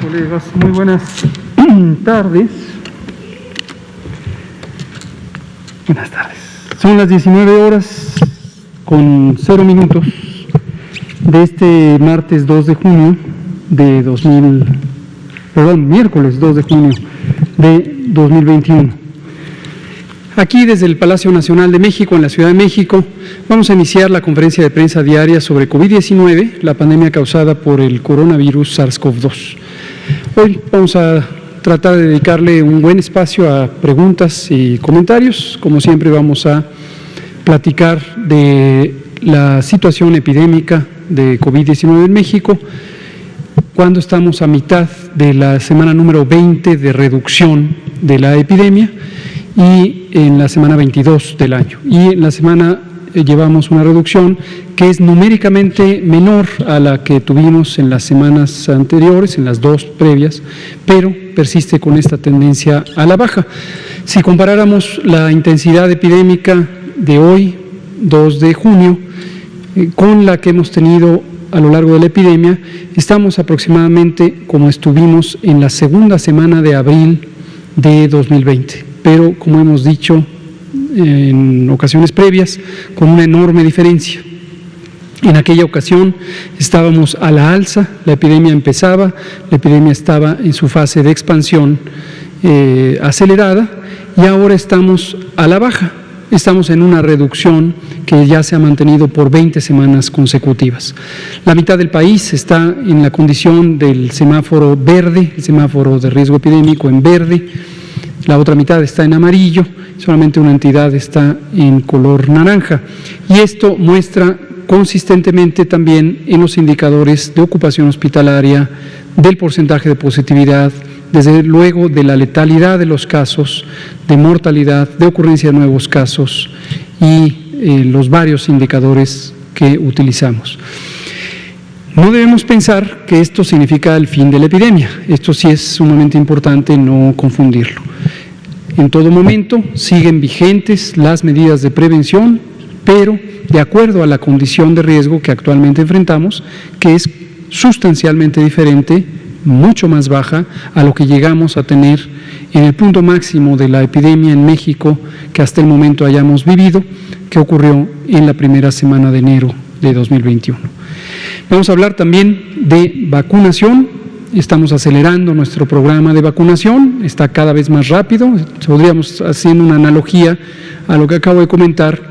colegas, muy buenas tardes. Buenas tardes. Son las 19 horas con 0 minutos de este martes 2 de junio de miércoles 2 de junio de 2021. Aquí desde el Palacio Nacional de México, en la Ciudad de México, vamos a iniciar la conferencia de prensa diaria sobre COVID-19, la pandemia causada por el coronavirus SARS-CoV-2. Hoy vamos a tratar de dedicarle un buen espacio a preguntas y comentarios. Como siempre vamos a platicar de la situación epidémica de COVID-19 en México, cuando estamos a mitad de la semana número 20 de reducción de la epidemia, y en la semana 22 del año. Y en la semana llevamos una reducción que es numéricamente menor a la que tuvimos en las semanas anteriores, en las dos previas, pero persiste con esta tendencia a la baja. Si comparáramos la intensidad epidémica de hoy, 2 de junio, con la que hemos tenido a lo largo de la epidemia, estamos aproximadamente como estuvimos en la segunda semana de abril de 2020. Pero, como hemos dicho en ocasiones previas, con una enorme diferencia. En aquella ocasión estábamos a la alza, la epidemia empezaba, la epidemia estaba en su fase de expansión acelerada, y ahora estamos a la baja, estamos en una reducción que ya se ha mantenido por 20 semanas consecutivas. La mitad del país está en la condición del semáforo verde, el semáforo de riesgo epidémico en verde. La otra mitad está en amarillo, solamente una entidad está en color naranja. Y esto muestra consistentemente también en los indicadores de ocupación hospitalaria, del porcentaje de positividad, desde luego de la letalidad de los casos, de mortalidad, de ocurrencia de nuevos casos y los varios indicadores que utilizamos. No debemos pensar que esto significa el fin de la epidemia. Esto sí es sumamente importante no confundirlo. En todo momento siguen vigentes las medidas de prevención, pero de acuerdo a la condición de riesgo que actualmente enfrentamos, que es sustancialmente diferente, mucho más baja a lo que llegamos a tener en el punto máximo de la epidemia en México que hasta el momento hayamos vivido, que ocurrió en la primera semana de enero de 2021. Vamos a hablar también de vacunación. Estamos acelerando nuestro programa de vacunación, está cada vez más rápido. Podríamos haciendo una analogía a lo que acabo de comentar,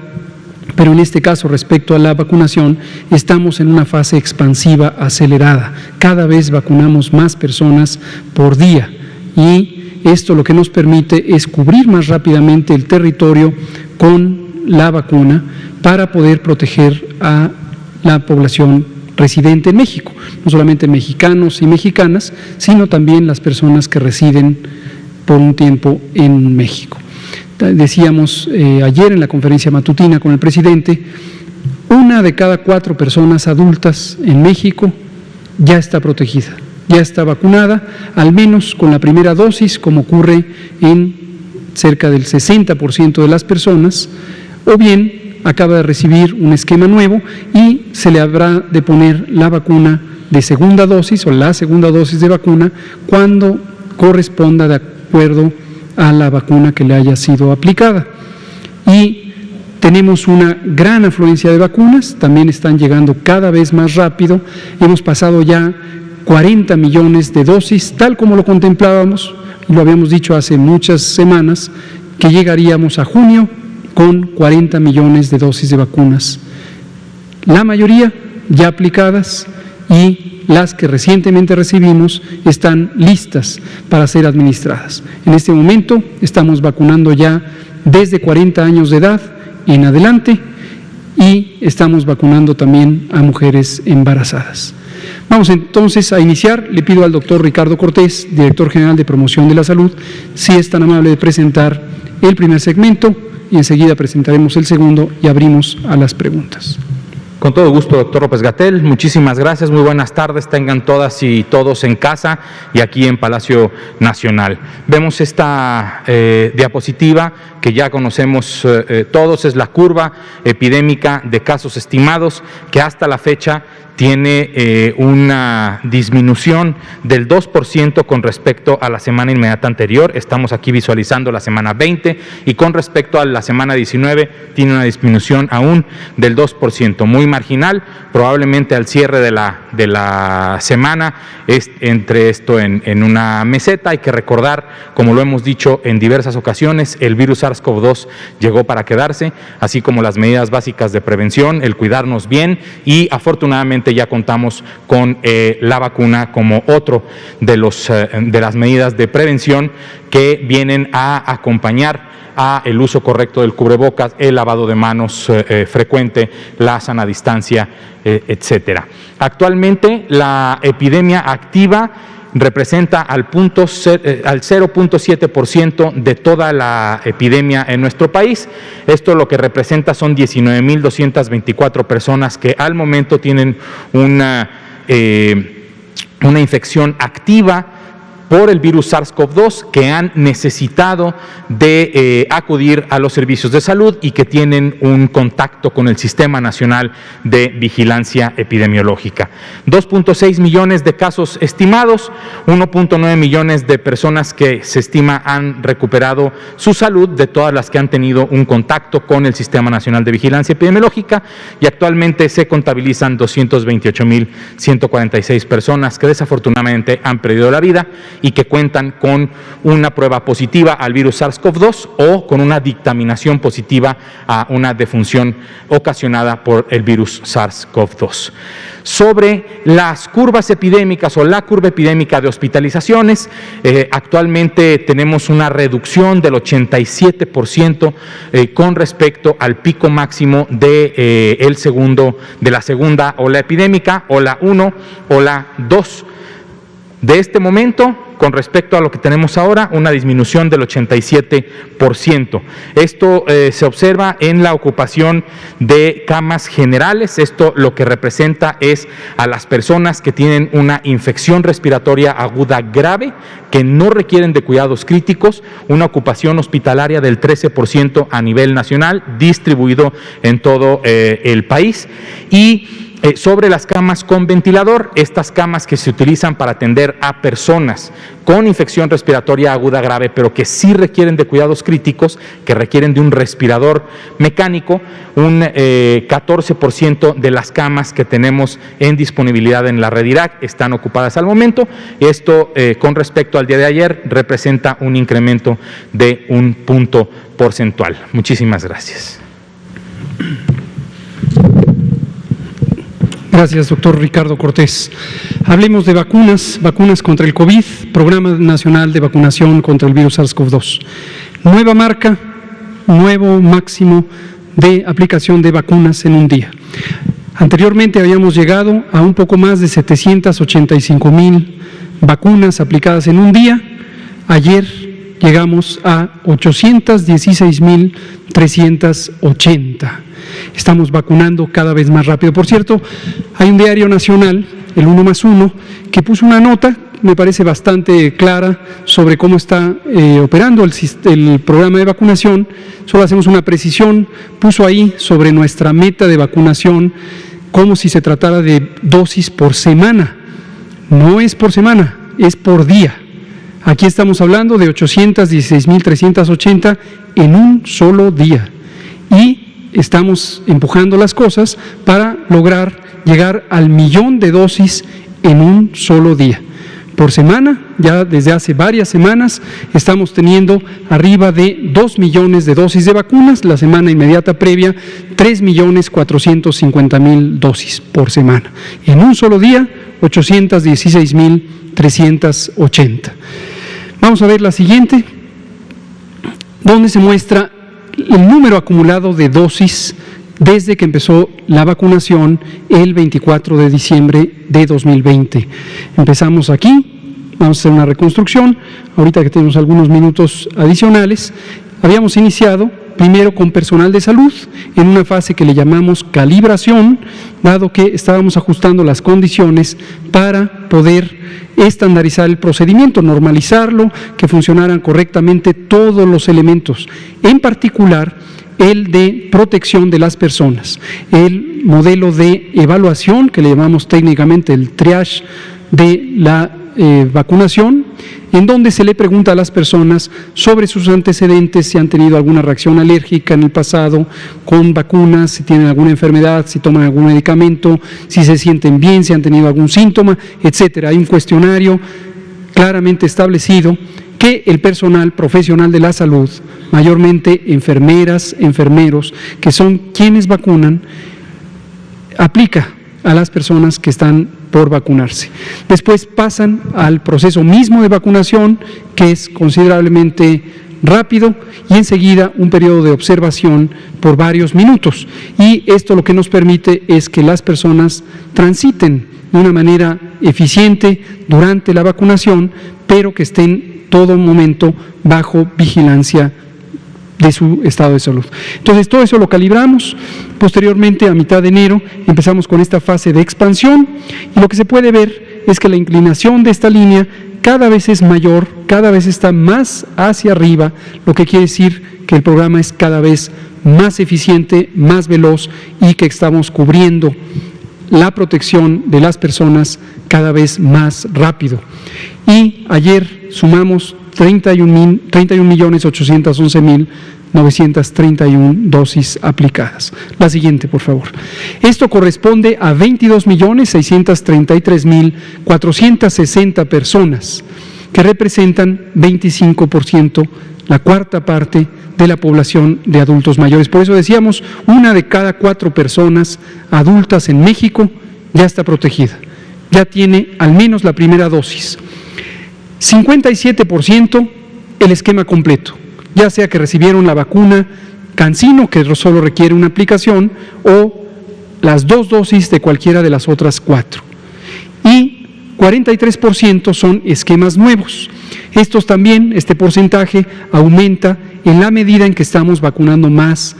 pero en este caso respecto a la vacunación estamos en una fase expansiva acelerada. Cada vez vacunamos más personas por día y esto lo que nos permite es cubrir más rápidamente el territorio con la vacuna para poder proteger a la población residente en México, no solamente mexicanos y mexicanas, sino también las personas que residen por un tiempo en México. Decíamos ayer en la conferencia matutina con el presidente, 1 de cada 4 personas adultas en México ya está protegida, ya está vacunada, al menos con la primera dosis, como ocurre en cerca del 60% de las personas, o bien acaba de recibir un esquema nuevo y se le habrá de poner la vacuna de segunda dosis o la segunda dosis de vacuna cuando corresponda de acuerdo a la vacuna que le haya sido aplicada. Y tenemos una gran afluencia de vacunas, también están llegando cada vez más rápido. Hemos pasado ya 40 millones de dosis, tal como lo contemplábamos, y lo habíamos dicho hace muchas semanas, que llegaríamos a junio con 40 millones de dosis de vacunas, la mayoría ya aplicadas y las que recientemente recibimos están listas para ser administradas. En este momento estamos vacunando ya desde 40 años de edad en adelante y estamos vacunando también a mujeres embarazadas. Vamos entonces a iniciar. Le pido al doctor Ricardo Cortés, director general de Promoción de la Salud, si es tan amable de presentar el primer segmento, y enseguida presentaremos el segundo y abrimos a las preguntas. Con todo gusto, doctor López-Gatell, muchísimas gracias, muy buenas tardes, tengan todas y todos en casa y aquí en Palacio Nacional. Vemos esta diapositiva que ya conocemos todos, es la curva epidémica de casos estimados, que hasta la fecha tiene una disminución del 2% con respecto a la semana inmediata anterior. Estamos aquí visualizando la semana 20 y con respecto a la semana 19 tiene una disminución aún del 2%, muy marginal. Probablemente al cierre de la semana entre esto en una meseta. Hay que recordar, como lo hemos dicho en diversas ocasiones, el virus SARS-CoV-2 llegó para quedarse, así como las medidas básicas de prevención, el cuidarnos bien, y afortunadamente ya contamos con la vacuna como otro de las medidas de prevención que vienen a acompañar a el uso correcto del cubrebocas, el lavado de manos frecuente, la sana distancia, etcétera. Actualmente la epidemia activa representa al 0.7% de toda la epidemia en nuestro país. Esto lo que representa son 19.224 personas que al momento tienen una infección activa por el virus SARS-CoV-2, que han necesitado de acudir a los servicios de salud y que tienen un contacto con el Sistema Nacional de Vigilancia Epidemiológica. 2.6 millones de casos estimados, 1.9 millones de personas que se estima han recuperado su salud, de todas las que han tenido un contacto con el Sistema Nacional de Vigilancia Epidemiológica, y actualmente se contabilizan 228.146 personas que desafortunadamente han perdido la vida y que cuentan con una prueba positiva al virus SARS-CoV-2 o con una dictaminación positiva a una defunción ocasionada por el virus SARS-CoV-2. Sobre las curvas epidémicas o la curva epidémica de hospitalizaciones, actualmente tenemos una reducción del 87% con respecto al pico máximo de la segunda ola epidémica, ola 1, ola 2. De este momento, con respecto a lo que tenemos ahora, una disminución del 87%. Esto se observa en la ocupación de camas generales. Esto lo que representa es a las personas que tienen una infección respiratoria aguda grave, que no requieren de cuidados críticos, una ocupación hospitalaria del 13% a nivel nacional, distribuido en todo el país. Y sobre las camas con ventilador, estas camas que se utilizan para atender a personas con infección respiratoria aguda grave, pero que sí requieren de cuidados críticos, que requieren de un respirador mecánico, un 14% de las camas que tenemos en disponibilidad en la red IRAC están ocupadas al momento. Esto, con respecto al día de ayer, representa un incremento de 1 punto porcentual. Muchísimas gracias. Gracias, doctor Ricardo Cortés. Hablemos de vacunas contra el COVID, Programa Nacional de Vacunación contra el virus SARS-CoV-2. Nueva marca, nuevo máximo de aplicación de vacunas en un día. Anteriormente habíamos llegado a un poco más de 785,000 vacunas aplicadas en un día. Ayer llegamos a 816,380. Estamos vacunando cada vez más rápido. Por cierto, hay un diario nacional, el 1+1, que puso una nota, me parece bastante clara, sobre cómo está operando el programa de vacunación. Solo hacemos una precisión, puso ahí sobre nuestra meta de vacunación como si se tratara de dosis por semana. No es por semana, es por día. Aquí estamos hablando de 816,380 en un solo día. Y estamos empujando las cosas para lograr llegar al 1,000,000 de dosis en un solo día. Por semana, ya desde hace varias semanas, estamos teniendo arriba de 2 millones de dosis de vacunas. La semana inmediata previa, 3,450,000 dosis por semana. En un solo día, 816,380. Vamos a ver la siguiente, donde se muestra el número acumulado de dosis desde que empezó la vacunación el 24 de diciembre de 2020. Empezamos aquí, vamos a hacer una reconstrucción, ahorita que tenemos algunos minutos adicionales. Habíamos iniciado primero con personal de salud, en una fase que le llamamos calibración, dado que estábamos ajustando las condiciones para poder estandarizar el procedimiento, normalizarlo, que funcionaran correctamente todos los elementos, en particular el de protección de las personas, el modelo de evaluación, que le llamamos técnicamente el triage de la vacunación, en donde se le pregunta a las personas sobre sus antecedentes, si han tenido alguna reacción alérgica en el pasado con vacunas, si tienen alguna enfermedad, si toman algún medicamento, si se sienten bien, si han tenido algún síntoma, etcétera. Hay un cuestionario claramente establecido que el personal profesional de la salud, mayormente enfermeras, enfermeros, que son quienes vacunan, aplica a las personas que están por vacunarse. Después pasan al proceso mismo de vacunación, que es considerablemente rápido, y enseguida un periodo de observación por varios minutos. Y esto lo que nos permite es que las personas transiten de una manera eficiente durante la vacunación, pero que estén todo momento bajo vigilancia de su estado de salud. Entonces, todo eso lo calibramos. Posteriormente, a mitad de enero, empezamos con esta fase de expansión, y lo que se puede ver es que la inclinación de esta línea cada vez es mayor, cada vez está más hacia arriba, lo que quiere decir que el programa es cada vez más eficiente, más veloz, y que estamos cubriendo la protección de las personas cada vez más rápido. Y ayer sumamos 31.811.931 dosis aplicadas. La siguiente, por favor. Esto corresponde a 22.633.460 personas, que representan 25%, la cuarta parte de la población de adultos mayores. Por eso decíamos, 1 de cada 4 personas adultas en México ya está protegida, ya tiene al menos la primera dosis. 57% el esquema completo, ya sea que recibieron la vacuna CanSino, que solo requiere una aplicación, o las 2 dosis de cualquiera de las otras 4. Y 43% son esquemas nuevos. Estos también, este porcentaje aumenta en la medida en que estamos vacunando más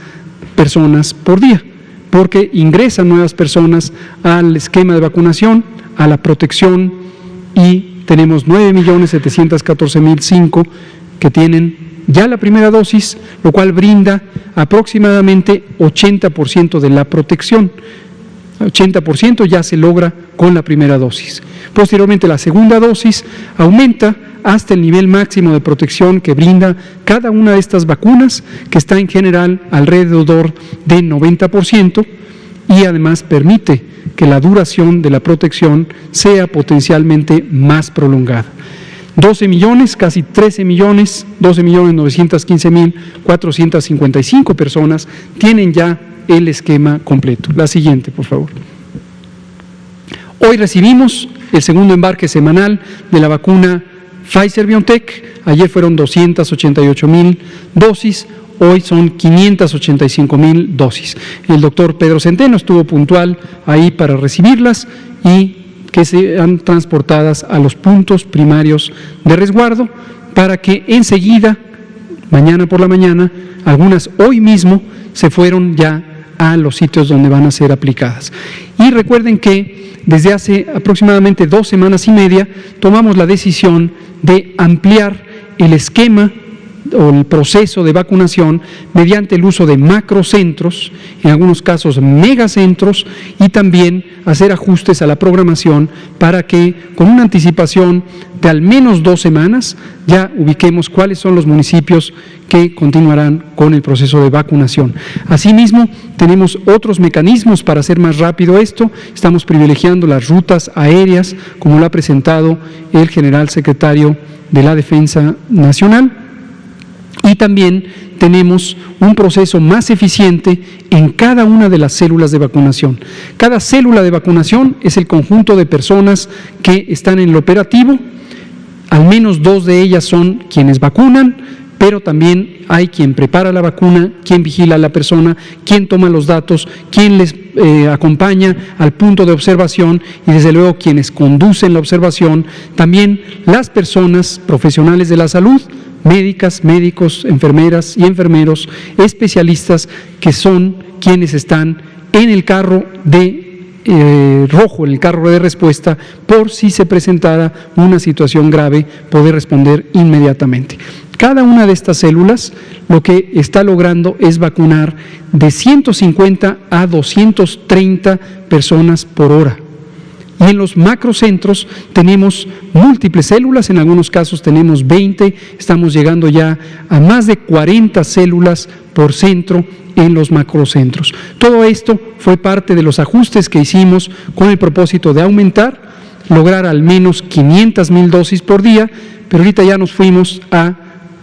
personas por día, porque ingresan nuevas personas al esquema de vacunación, a la protección, y tenemos 9.714.005 que tienen ya la primera dosis, lo cual brinda aproximadamente 80% de la protección. 80% ya se logra con la primera dosis. Posteriormente, la segunda dosis aumenta hasta el nivel máximo de protección que brinda cada una de estas vacunas, que está en general alrededor de 90%, y además permite que la duración de la protección sea potencialmente más prolongada. 12 millones, casi 13 millones, 12.915.455 personas tienen ya el esquema completo. La siguiente, por favor. Hoy recibimos el segundo embarque semanal de la vacuna Pfizer-BioNTech. Ayer fueron 288.000 dosis. Hoy son 585.000 dosis. El doctor Pedro Centeno estuvo puntual ahí para recibirlas y que sean transportadas a los puntos primarios de resguardo, para que enseguida, mañana por la mañana, algunas hoy mismo se fueron ya a los sitios donde van a ser aplicadas. Y recuerden que desde hace aproximadamente 2 semanas y media tomamos la decisión de ampliar el esquema o el proceso de vacunación mediante el uso de macrocentros, en algunos casos megacentros, y también hacer ajustes a la programación para que con una anticipación de al menos 2 semanas ya ubiquemos cuáles son los municipios que continuarán con el proceso de vacunación. Asimismo, tenemos otros mecanismos para hacer más rápido esto. Estamos privilegiando las rutas aéreas, como lo ha presentado el general secretario de la Defensa Nacional. Y también tenemos un proceso más eficiente en cada una de las células de vacunación. Cada célula de vacunación es el conjunto de personas que están en el operativo. Al menos 2 de ellas son quienes vacunan, pero también hay quien prepara la vacuna, quien vigila a la persona, quien toma los datos, quien les acompaña al punto de observación, y desde luego quienes conducen la observación. También las personas profesionales de la salud médicas, médicos, enfermeras y enfermeros especialistas que son quienes están en el carro de rojo, en el carro de respuesta, por si se presentara una situación grave, poder responder inmediatamente. Cada una de estas células lo que está logrando es vacunar de 150 a 230 personas por hora. Y en los macrocentros tenemos múltiples células, en algunos casos tenemos 20, estamos llegando ya a más de 40 células por centro en los macrocentros. Todo esto fue parte de los ajustes que hicimos con el propósito de lograr al menos 500,000 dosis por día, pero ahorita ya nos fuimos a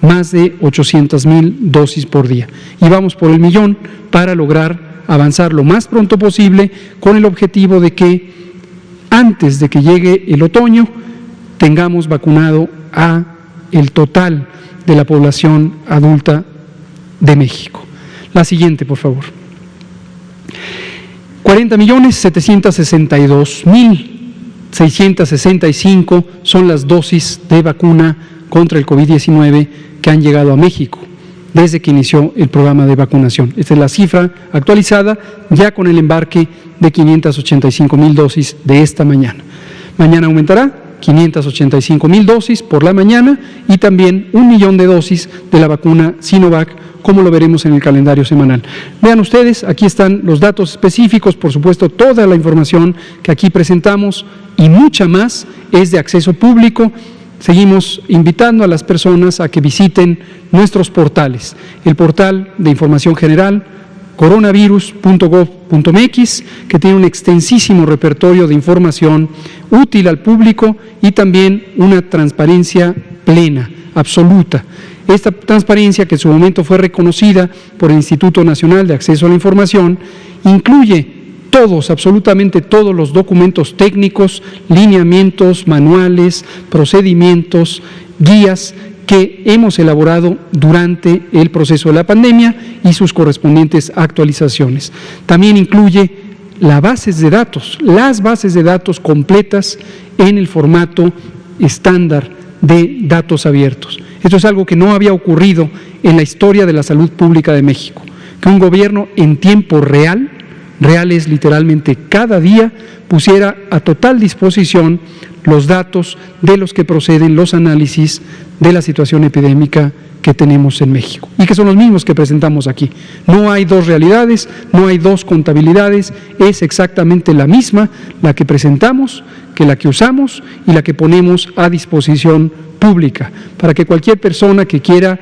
más de 800,000 dosis por día. Y vamos por el 1,000,000 para lograr avanzar lo más pronto posible con el objetivo de que antes de que llegue el otoño tengamos vacunado a el total de la población adulta de México. La siguiente, por favor. 40,762,665 son las dosis de vacuna contra el COVID-19 que han llegado a México desde que inició el programa de vacunación. Esta es la cifra actualizada ya con el embarque de 585,000 dosis de esta mañana. Mañana aumentará 585,000 dosis por la mañana y también 1,000,000 de dosis de la vacuna Sinovac, como lo veremos en el calendario semanal. Vean ustedes, aquí están los datos específicos, por supuesto toda la información que aquí presentamos y mucha más es de acceso público. Seguimos invitando a las personas a que visiten nuestros portales. El portal de información general, coronavirus.gov.mx, que tiene un extensísimo repertorio de información útil al público y también una transparencia plena, absoluta. Esta transparencia, que en su momento fue reconocida por el Instituto Nacional de Acceso a la Información, incluye absolutamente todos los documentos técnicos, lineamientos, manuales, procedimientos, guías que hemos elaborado durante el proceso de la pandemia y sus correspondientes actualizaciones. También incluye las bases de datos completas en el formato estándar de datos abiertos. Esto es algo que no había ocurrido en la historia de la salud pública de México, que un gobierno en tiempo real es literalmente cada día, pusiera a total disposición los datos de los que proceden los análisis de la situación epidémica que tenemos en México y que son los mismos que presentamos aquí. No hay dos realidades, no hay dos contabilidades, es exactamente la misma, la que presentamos, que la que usamos y la que ponemos a disposición pública, para que cualquier persona que quiera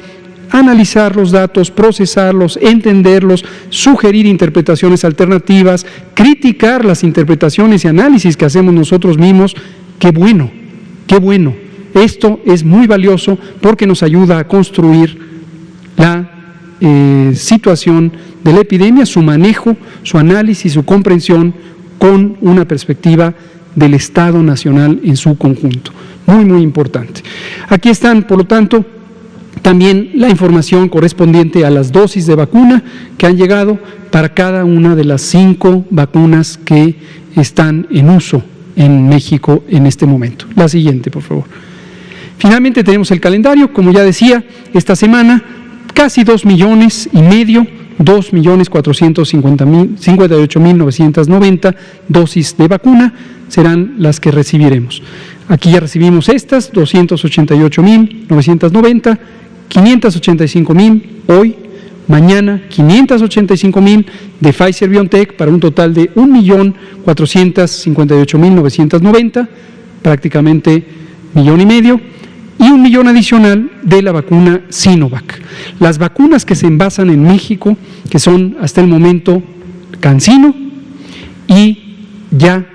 analizar los datos, procesarlos, entenderlos, sugerir interpretaciones alternativas, criticar las interpretaciones y análisis que hacemos nosotros mismos, qué bueno, qué bueno. Esto es muy valioso porque nos ayuda a construir la situación de la epidemia, su manejo, su análisis, su comprensión con una perspectiva del Estado Nacional en su conjunto. Muy, muy importante. Aquí están, por lo tanto, también la información correspondiente a las dosis de vacuna que han llegado para cada una de las 5 vacunas que están en uso en México en este momento. La siguiente, por favor. Finalmente tenemos el calendario, como ya decía, esta semana casi 2,500,000, 2,458,990 dosis de vacuna serán las que recibiremos. Aquí ya recibimos estas, 288,990, 585,000 hoy, mañana 585,000 de Pfizer-BioNTech para un total de 1,458,990, prácticamente 1,5 millones, y 1,000,000 adicional de la vacuna Sinovac. Las vacunas que se envasan en México, que son hasta el momento CanSino y ya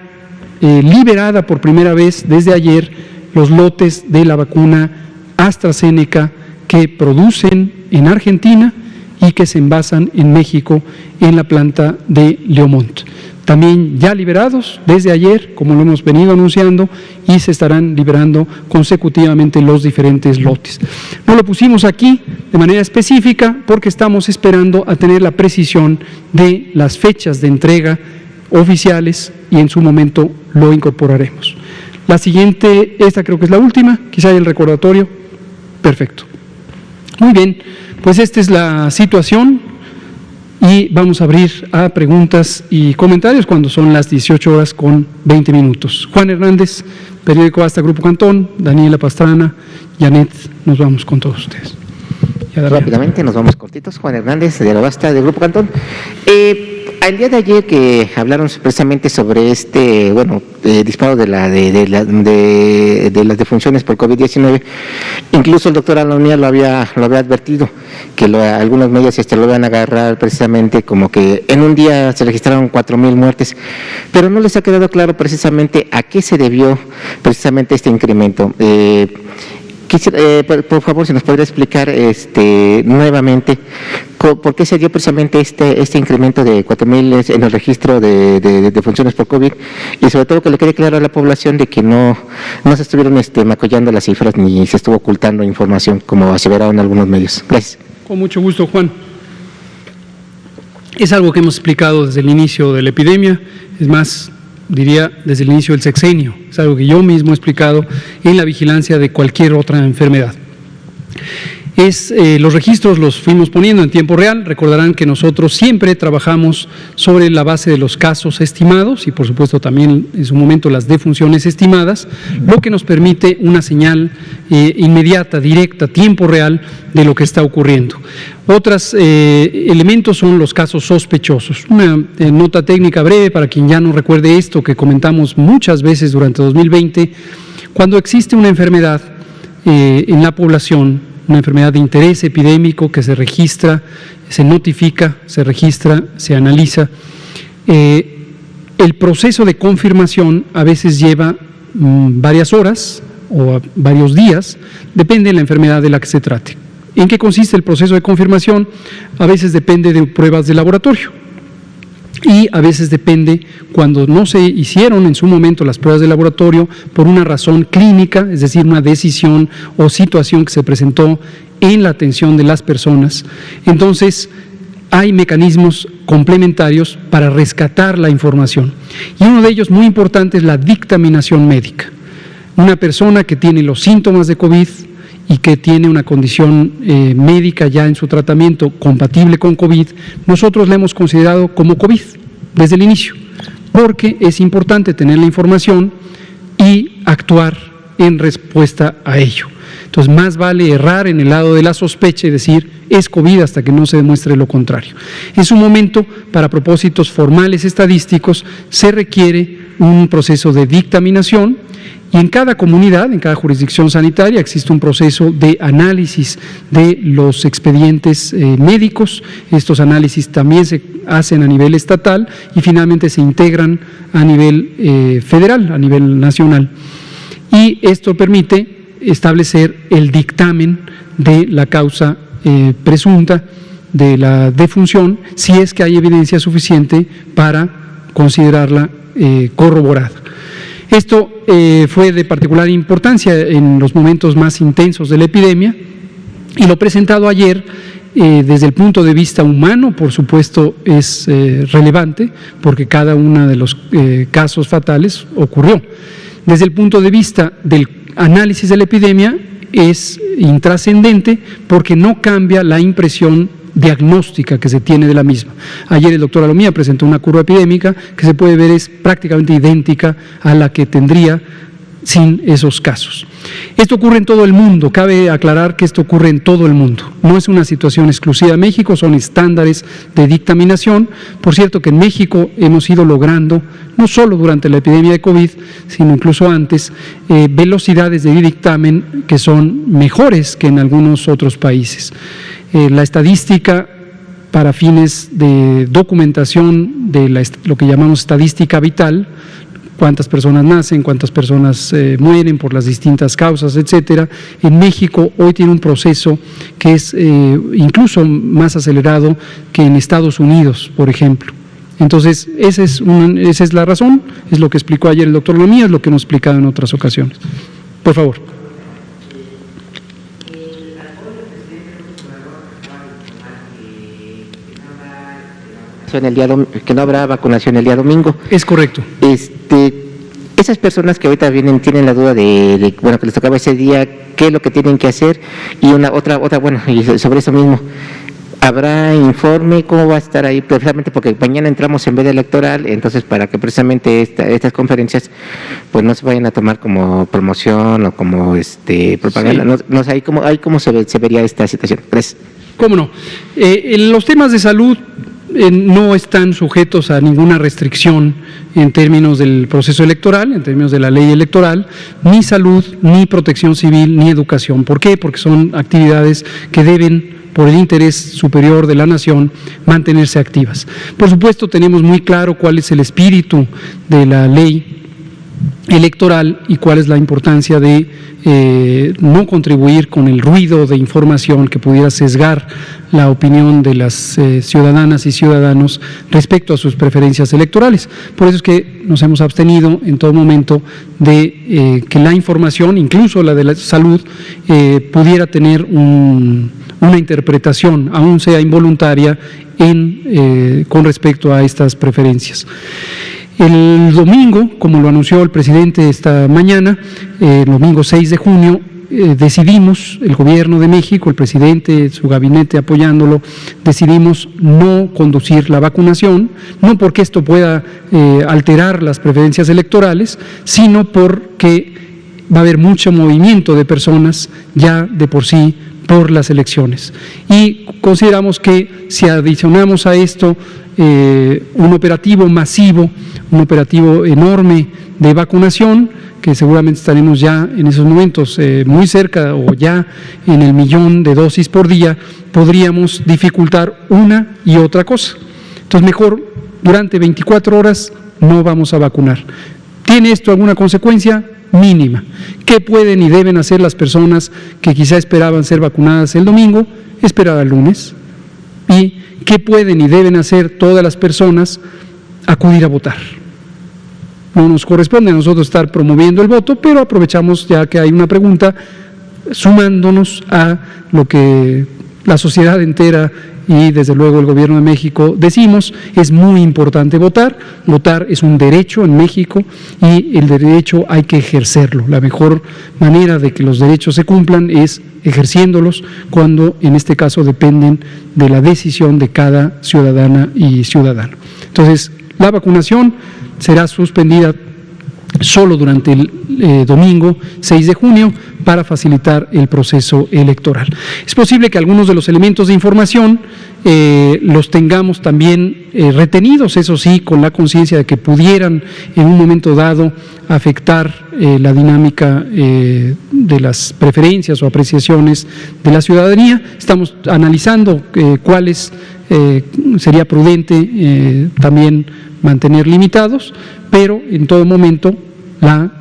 liberada por primera vez desde ayer los lotes de la vacuna AstraZeneca que producen en Argentina y que se envasan en México en la planta de Leomont. También ya liberados desde ayer, como lo hemos venido anunciando, y se estarán liberando consecutivamente los diferentes lotes. No lo pusimos aquí de manera específica porque estamos esperando a tener la precisión de las fechas de entrega oficiales y en su momento lo incorporaremos. La siguiente, esta creo que es la última, quizá hay el recordatorio. Perfecto. Muy bien, pues esta es la situación y vamos a abrir a preguntas y comentarios cuando son las 18:20. Juan Hernández, periódico Hasta, Grupo Cantón, Daniela Pastrana, Janet, nos vamos con todos ustedes. Rápidamente, nos vamos cortitos. Juan Hernández, de la Basta, del Grupo Cantón. El día de ayer que hablaron precisamente sobre disparo de las defunciones por COVID-19, incluso el doctor Alomía lo había advertido, que algunos medios lo van a agarrar precisamente como que en un día se registraron 4,000 muertes, pero no les ha quedado claro precisamente a qué se debió precisamente este incremento. Por favor, si nos podría explicar nuevamente por qué se dio precisamente este incremento de 4,000 en el registro de defunciones por COVID, y sobre todo que le quede claro a la población de que no se estuvieron maquillando las cifras ni se estuvo ocultando información como aseveraron algunos medios. Gracias. Con mucho gusto, Juan. Es algo que hemos explicado desde el inicio de la epidemia, es más, diría desde el inicio del sexenio. Es algo que yo mismo he explicado en la vigilancia de cualquier otra enfermedad. Los registros los fuimos poniendo en tiempo real. Recordarán que nosotros siempre trabajamos sobre la base de los casos estimados y por supuesto también en su momento las defunciones estimadas, lo que nos permite una señal inmediata, directa, tiempo real de lo que está ocurriendo. Otros elementos son los casos sospechosos. Una nota técnica breve para quien ya no recuerde esto que comentamos muchas veces durante 2020. Cuando existe una enfermedad en la población, una enfermedad de interés epidémico que se registra, se notifica, se registra, se analiza, el proceso de confirmación a veces lleva varias horas o varios días, depende de la enfermedad de la que se trate. ¿En qué consiste el proceso de confirmación? A veces depende de pruebas de laboratorio y a veces depende cuando no se hicieron en su momento las pruebas de laboratorio por una razón clínica, es decir, una decisión o situación que se presentó en la atención de las personas. Entonces, hay mecanismos complementarios para rescatar la información y uno de ellos muy importante es la dictaminación médica. Una persona que tiene los síntomas de COVID y que tiene una condición médica ya en su tratamiento compatible con COVID, nosotros la hemos considerado como COVID desde el inicio, porque es importante tener la información y actuar en respuesta a ello. Entonces, más vale errar en el lado de la sospecha y decir es COVID hasta que no se demuestre lo contrario. En su momento, para propósitos formales estadísticos, se requiere un proceso de dictaminación. Y en cada comunidad, en cada jurisdicción sanitaria, existe un proceso de análisis de los expedientes médicos. Estos análisis también se hacen a nivel estatal y finalmente se integran a nivel federal, a nivel nacional. Y esto permite establecer el dictamen de la causa presunta de la defunción, si es que hay evidencia suficiente para considerarla corroborada. Esto fue de particular importancia en los momentos más intensos de la epidemia y lo presentado ayer desde el punto de vista humano, por supuesto, es relevante porque cada uno de los casos fatales ocurrió. Desde el punto de vista del análisis de la epidemia es intrascendente porque no cambia la impresión diagnóstica que se tiene de la misma. Ayer el doctor Alomía presentó una curva epidémica que se puede ver es prácticamente idéntica a la que tendría sin esos casos. Esto ocurre en todo el mundo, cabe aclarar que esto ocurre en todo el mundo, no es una situación exclusiva de México, son estándares de dictaminación. Por cierto que en México hemos ido logrando, no solo durante la epidemia de COVID, sino incluso antes, velocidades de dictamen que son mejores que en algunos otros países. La estadística para fines de documentación de lo que llamamos estadística vital, cuántas personas nacen, cuántas personas mueren por las distintas causas, etcétera. En México hoy tiene un proceso que es incluso más acelerado que en Estados Unidos, por ejemplo. Entonces, esa es la razón, es lo que explicó ayer el doctor Alomía, es lo que hemos explicado en otras ocasiones. Por favor. Que no habrá vacunación el día domingo. Es correcto. esas personas que ahorita vienen tienen la duda de bueno, que les tocaba ese día, qué es lo que tienen que hacer, y otra, bueno, y sobre eso mismo, ¿habrá informe? ¿Cómo va a estar ahí? Precisamente porque mañana entramos en veda electoral, entonces para que precisamente estas conferencias pues no se vayan a tomar como promoción o como propaganda, sí. No sé, ¿cómo se vería esta situación? Gracias. ¿Cómo no? Los temas de salud no están sujetos a ninguna restricción en términos del proceso electoral, en términos de la ley electoral, ni salud, ni protección civil, ni educación. ¿Por qué? Porque son actividades que deben, por el interés superior de la nación, mantenerse activas. Por supuesto, tenemos muy claro cuál es el espíritu de la ley electoral y cuál es la importancia de no contribuir con el ruido de información que pudiera sesgar la opinión de las ciudadanas y ciudadanos respecto a sus preferencias electorales. Por eso es que nos hemos abstenido en todo momento de que la información, incluso la de la salud, pudiera tener una interpretación, aún sea involuntaria, con respecto a estas preferencias. El domingo, como lo anunció el presidente esta mañana, el domingo 6 de junio, decidimos, el Gobierno de México, el presidente, su gabinete apoyándolo, decidimos no conducir la vacunación, no porque esto pueda alterar las preferencias electorales, sino porque va a haber mucho movimiento de personas ya de por sí por las elecciones. Y consideramos que si adicionamos a esto un operativo masivo, un operativo enorme de vacunación, que seguramente estaremos ya en esos momentos muy cerca o ya en el 1.000.000 de dosis por día, podríamos dificultar una y otra cosa. Entonces, mejor durante 24 horas no vamos a vacunar. ¿Tiene esto alguna consecuencia? Mínima. ¿Qué pueden y deben hacer las personas que quizá esperaban ser vacunadas el domingo? Esperar al lunes. ¿Y qué pueden y deben hacer todas las personas? Acudir a votar. No nos corresponde a nosotros estar promoviendo el voto, pero aprovechamos ya que hay una pregunta, sumándonos a lo que la sociedad entera y desde luego el Gobierno de México decimos, es muy importante votar. Votar es un derecho en México y el derecho hay que ejercerlo. La mejor manera de que los derechos se cumplan es ejerciéndolos, cuando en este caso dependen de la decisión de cada ciudadana y ciudadano. Entonces, la vacunación será suspendida solo durante el domingo 6 de junio para facilitar el proceso electoral. Es posible que algunos de los elementos de información los tengamos también retenidos, eso sí, con la conciencia de que pudieran en un momento dado afectar la dinámica de las preferencias o apreciaciones de la ciudadanía. Estamos analizando cuáles sería prudente también mantener limitados, pero en todo momento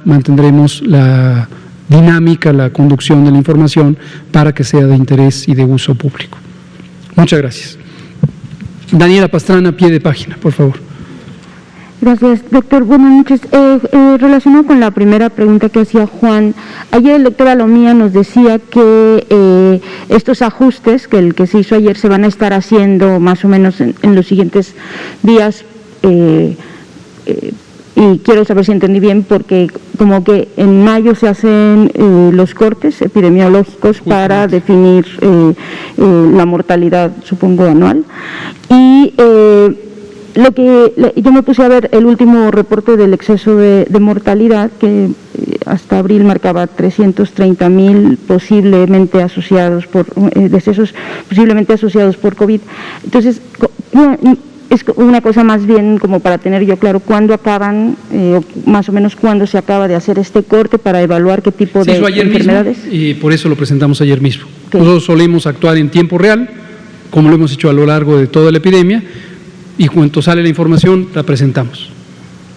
mantendremos la dinámica, la conducción de la información para que sea de interés y de uso público. Muchas gracias. Daniela Pastrana, pie de página, por favor. Gracias, doctor. Buenas noches. Relacionado con la primera pregunta que hacía Juan, ayer el doctor Alomía nos decía que estos ajustes, que el que se hizo ayer, se van a estar haciendo más o menos en los siguientes días, y quiero saber si entendí bien, porque como que en mayo se hacen los cortes epidemiológicos para definir la mortalidad, supongo, anual. Y yo me puse a ver el último reporte del exceso de mortalidad, que hasta abril marcaba 330,000 posiblemente asociados decesos posiblemente asociados por COVID. Entonces, es una cosa más bien como para tener yo claro cuándo acaban, más o menos cuándo se acaba de hacer este corte para evaluar qué tipo de enfermedades. Y por eso lo presentamos ayer mismo. Okay. Nosotros solemos actuar en tiempo real, como lo hemos hecho a lo largo de toda la epidemia, y cuando sale la información la presentamos.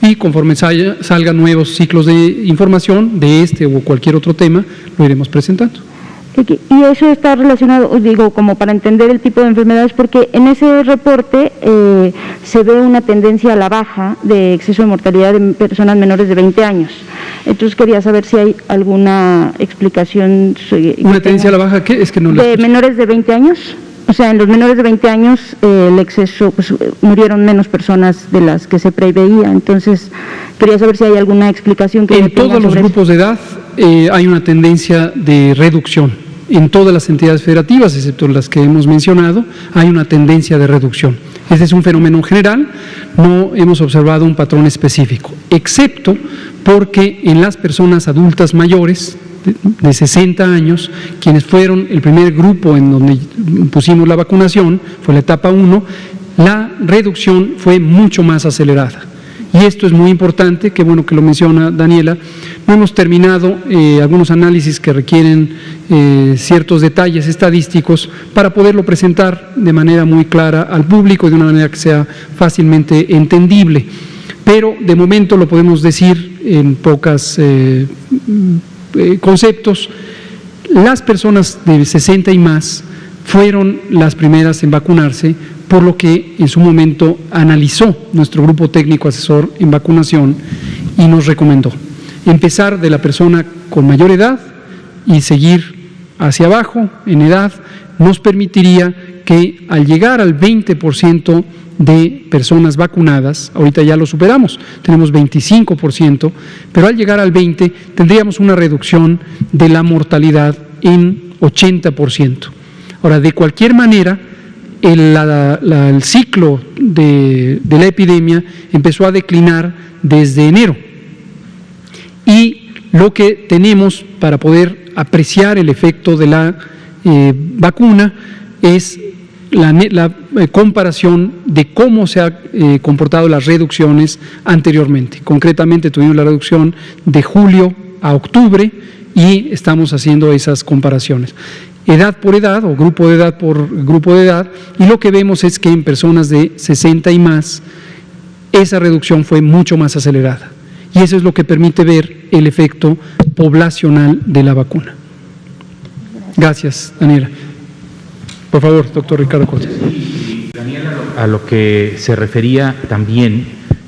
Y conforme salgan nuevos ciclos de información de este o cualquier otro tema, lo iremos presentando. Y eso está relacionado, digo, como para entender el tipo de enfermedades, porque en ese reporte se ve una tendencia a la baja de exceso de mortalidad en personas menores de 20 años. Entonces quería saber si hay alguna explicación. ¿Una tendencia a la baja? ¿Qué? Es que no la ¿De menores de 20 años? O sea, en los menores de 20 años el exceso, pues murieron menos personas de las que se preveía. Entonces, quería saber si hay alguna explicación que en todos los grupos de edad hay una tendencia de reducción. En todas las entidades federativas, excepto las que hemos mencionado, hay una tendencia de reducción. Este es un fenómeno general, no hemos observado un patrón específico, excepto porque en las personas adultas mayores de 60 años, quienes fueron el primer grupo en donde pusimos la vacunación, fue la etapa 1, la reducción fue mucho más acelerada. Y esto es muy importante, qué bueno que lo menciona Daniela. No hemos terminado algunos análisis que requieren ciertos detalles estadísticos para poderlo presentar de manera muy clara al público, de una manera que sea fácilmente entendible. Pero de momento lo podemos decir en pocos conceptos. Las personas de 60 y más fueron las primeras en vacunarse, por lo que en su momento analizó nuestro grupo técnico asesor en vacunación y nos recomendó empezar de la persona con mayor edad y seguir hacia abajo en edad. Nos permitiría que al llegar al 20% de personas vacunadas, ahorita ya lo superamos, tenemos 25%, pero al llegar al 20% tendríamos una reducción de la mortalidad en 80%. Ahora, de cualquier manera, el ciclo de la epidemia empezó a declinar desde enero. Y lo que tenemos para poder apreciar el efecto de la vacuna es la comparación de cómo se han comportado las reducciones anteriormente. Concretamente tuvimos la reducción de julio a octubre y estamos haciendo esas comparaciones. Edad por edad o grupo de edad por grupo de edad, y lo que vemos es que en personas de 60 y más esa reducción fue mucho más acelerada. Y eso es lo que permite ver el efecto poblacional de la vacuna. Gracias, Daniela. Por favor, doctor Ricardo Cortés. Daniela, a lo que se refería también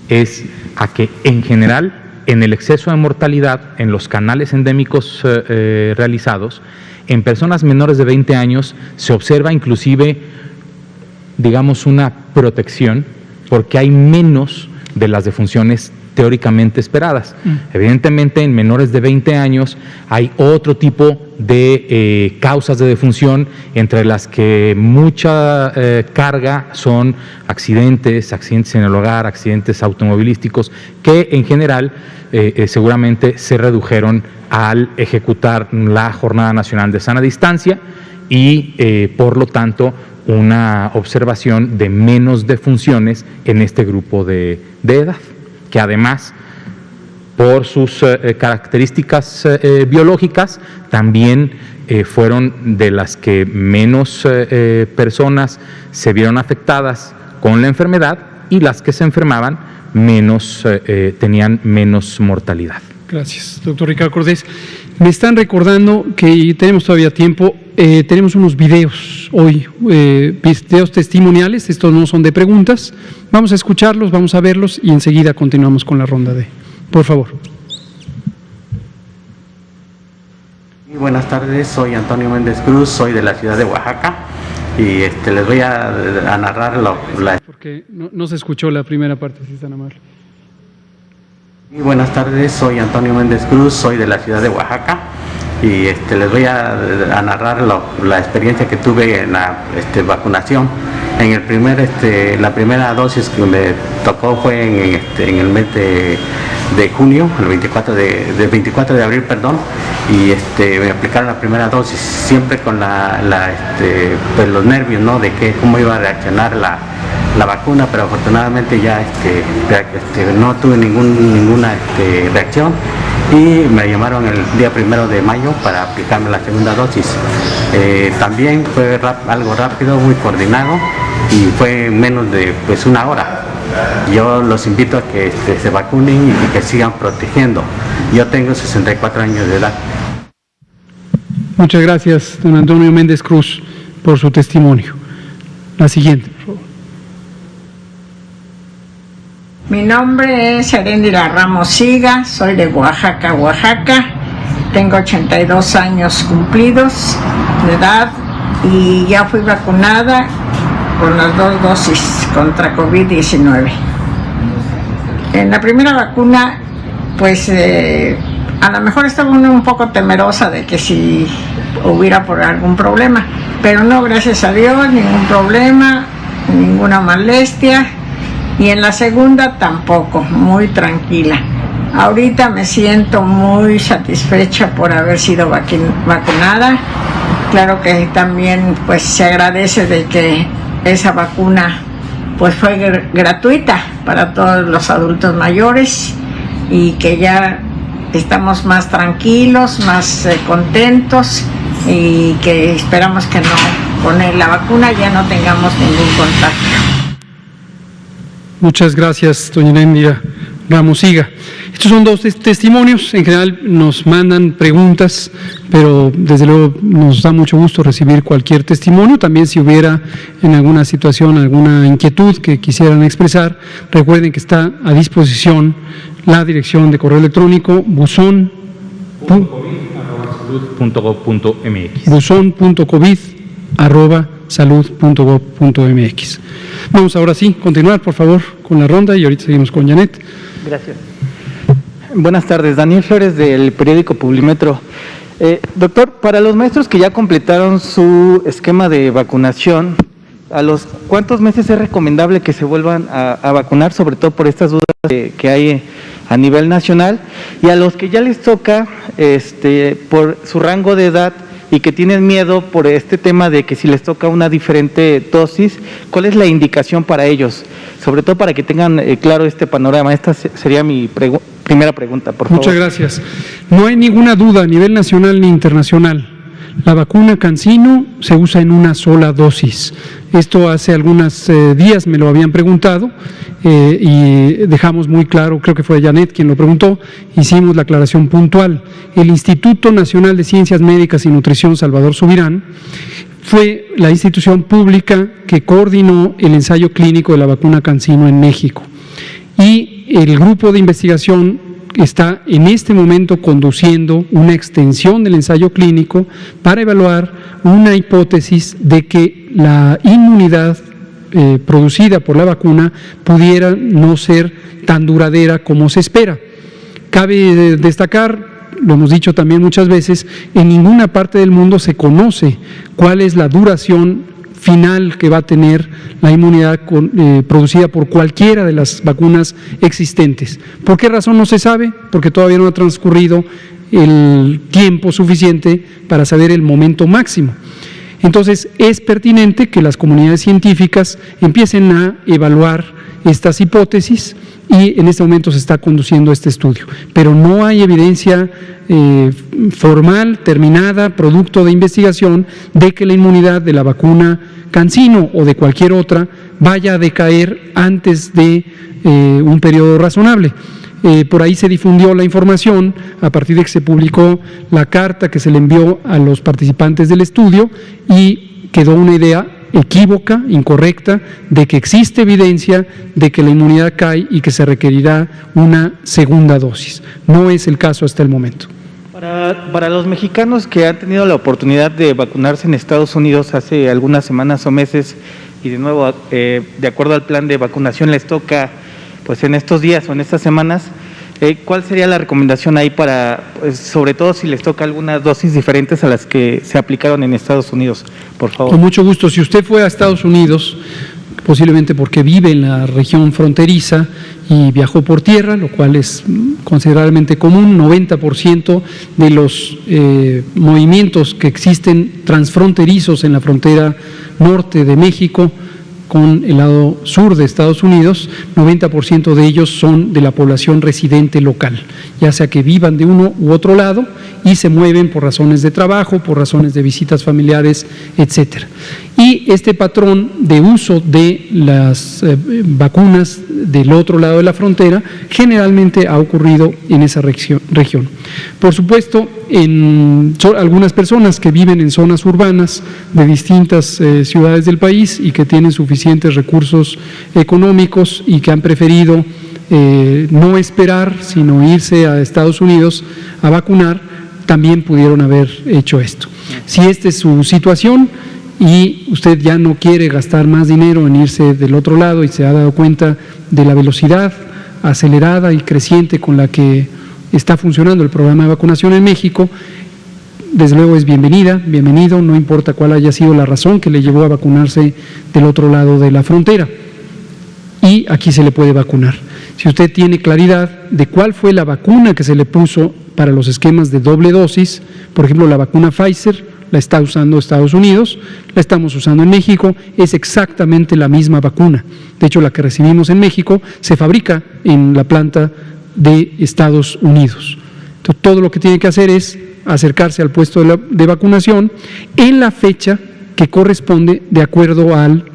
es a que en general, en el exceso de mortalidad, en los canales endémicos realizados, en personas menores de 20 años se observa inclusive, digamos, una protección porque hay menos de las defunciones teóricamente esperadas. Evidentemente, en menores de 20 años hay otro tipo de causas de defunción, entre las que mucha carga son accidentes en el hogar, accidentes automovilísticos, que en general seguramente se redujeron al ejecutar la Jornada Nacional de Sana Distancia y, por lo tanto, una observación de menos defunciones en este grupo de edad, que además, por sus características biológicas, también fueron de las que menos personas se vieron afectadas con la enfermedad y las que se enfermaban tenían menos mortalidad. Gracias, doctor Ricardo Cortés. Me están recordando que tenemos todavía tiempo, tenemos unos videos hoy, videos testimoniales, estos no son de preguntas, vamos a escucharlos, vamos a verlos y enseguida continuamos con la ronda de... Por favor. Muy buenas tardes, soy Antonio Méndez Cruz, soy de la ciudad de Oaxaca y les voy a narrar Porque no se escuchó la primera parte, si es tan amable. Muy buenas tardes, soy Antonio Méndez Cruz, soy de la ciudad de Oaxaca y les voy a narrar la experiencia que tuve en la vacunación. En la primera dosis que me tocó fue en el mes de junio, el 24 de abril, perdón, y me aplicaron la primera dosis, siempre con pues los nervios, ¿no?, de cómo iba a reaccionar la vacuna, pero afortunadamente ya no tuve ninguna reacción y me llamaron el día 1 de mayo para aplicarme la segunda dosis. También fue algo rápido, muy coordinado y fue en menos de una hora. Yo los invito a que se vacunen y que sigan protegiendo. Yo tengo 64 años de edad. Muchas gracias, don Antonio Méndez Cruz, por su testimonio. La siguiente, por favor. Mi nombre es Heréndira Ramos Siga, soy de Oaxaca, Oaxaca. Tengo 82 años cumplidos de edad y ya fui vacunada con las 2 dosis contra COVID-19. En la primera vacuna, pues a lo mejor estaba uno un poco temerosa de que si hubiera por algún problema, pero no, gracias a Dios, ningún problema, ninguna molestia, y en la segunda tampoco, muy tranquila. Ahorita me siento muy satisfecha por haber sido vacunada. Claro que también pues se agradece de que esa vacuna pues fue gratuita para todos los adultos mayores y que ya estamos más tranquilos, más contentos, y que esperamos que con la vacuna ya no tengamos ningún contagio. Muchas gracias, doña Heréndira Ramos Higa. Estos son 2 testimonios. En general nos mandan preguntas, pero desde luego nos da mucho gusto recibir cualquier testimonio. También si hubiera en alguna situación alguna inquietud que quisieran expresar, recuerden que está a disposición la dirección de correo electrónico buzón.covid@salud.gov.mx. Vamos ahora sí, continuar por favor con la ronda y ahorita seguimos con Janet. Gracias. Buenas tardes, Daniel Flores del periódico Publimetro. Doctor, para los maestros que ya completaron su esquema de vacunación, ¿a los cuántos meses es recomendable que se vuelvan a vacunar, sobre todo por estas dudas que hay a nivel nacional? Y a los que ya les toca, por su rango de edad y que tienen miedo por este tema de que si les toca una diferente dosis, ¿cuál es la indicación para ellos? Sobre todo para que tengan claro este panorama. Esta sería mi primera pregunta, por favor. Muchas gracias. No hay ninguna duda a nivel nacional ni internacional. La vacuna CanSino se usa en una sola dosis. Esto hace algunos días me lo habían preguntado y dejamos muy claro, creo que fue Janet quien lo preguntó, hicimos la aclaración puntual. El Instituto Nacional de Ciencias Médicas y Nutrición Salvador Subirán fue la institución pública que coordinó el ensayo clínico de la vacuna CanSino en México. Y el grupo de investigación está en este momento conduciendo una extensión del ensayo clínico para evaluar una hipótesis de que la inmunidad producida por la vacuna pudiera no ser tan duradera como se espera. Cabe destacar, lo hemos dicho también muchas veces, en ninguna parte del mundo se conoce cuál es la duración final que va a tener la inmunidad producida por cualquiera de las vacunas existentes. ¿Por qué razón no se sabe? Porque todavía no ha transcurrido el tiempo suficiente para saber el momento máximo. Entonces, es pertinente que las comunidades científicas empiecen a evaluar estas hipótesis y en este momento se está conduciendo este estudio. Pero no hay evidencia formal, terminada, producto de investigación, de que la inmunidad de la vacuna CanSino o de cualquier otra vaya a decaer antes de un periodo razonable. Por ahí se difundió la información a partir de que se publicó la carta que se le envió a los participantes del estudio y quedó una idea equívoca, incorrecta, de que existe evidencia de que la inmunidad cae y que se requerirá una segunda dosis. No es el caso hasta el momento. Para los mexicanos que han tenido la oportunidad de vacunarse en Estados Unidos hace algunas semanas o meses y de nuevo, de acuerdo al plan de vacunación, les toca pues en estos días o en estas semanas, ¿cuál sería la recomendación ahí para, pues, sobre todo si les toca algunas dosis diferentes a las que se aplicaron en Estados Unidos, por favor? Con mucho gusto. Si usted fue a Estados Unidos, posiblemente porque vive en la región fronteriza y viajó por tierra, lo cual es considerablemente común, 90% de los movimientos que existen transfronterizos en la frontera norte de México con el lado sur de Estados Unidos, 90% de ellos son de la población residente local, ya sea que vivan de uno u otro lado y se mueven por razones de trabajo, por razones de visitas familiares, etcétera. Y este patrón de uso de las vacunas del otro lado de la frontera generalmente ha ocurrido en esa región. Por supuesto, algunas personas que viven en zonas urbanas de distintas ciudades del país y que tienen suficientes recursos económicos y que han preferido no esperar, sino irse a Estados Unidos a vacunar, también pudieron haber hecho esto. Si esta es su situación, y usted ya no quiere gastar más dinero en irse del otro lado y se ha dado cuenta de la velocidad acelerada y creciente con la que está funcionando el programa de vacunación en México, desde luego es bienvenido, no importa cuál haya sido la razón que le llevó a vacunarse del otro lado de la frontera. Y aquí se le puede vacunar. Si usted tiene claridad de cuál fue la vacuna que se le puso para los esquemas de doble dosis, por ejemplo, la vacuna Pfizer la está usando Estados Unidos, la estamos usando en México, es exactamente la misma vacuna. De hecho, la que recibimos en México se fabrica en la planta de Estados Unidos. Entonces, todo lo que tiene que hacer es acercarse al puesto de vacunación en la fecha que corresponde de acuerdo al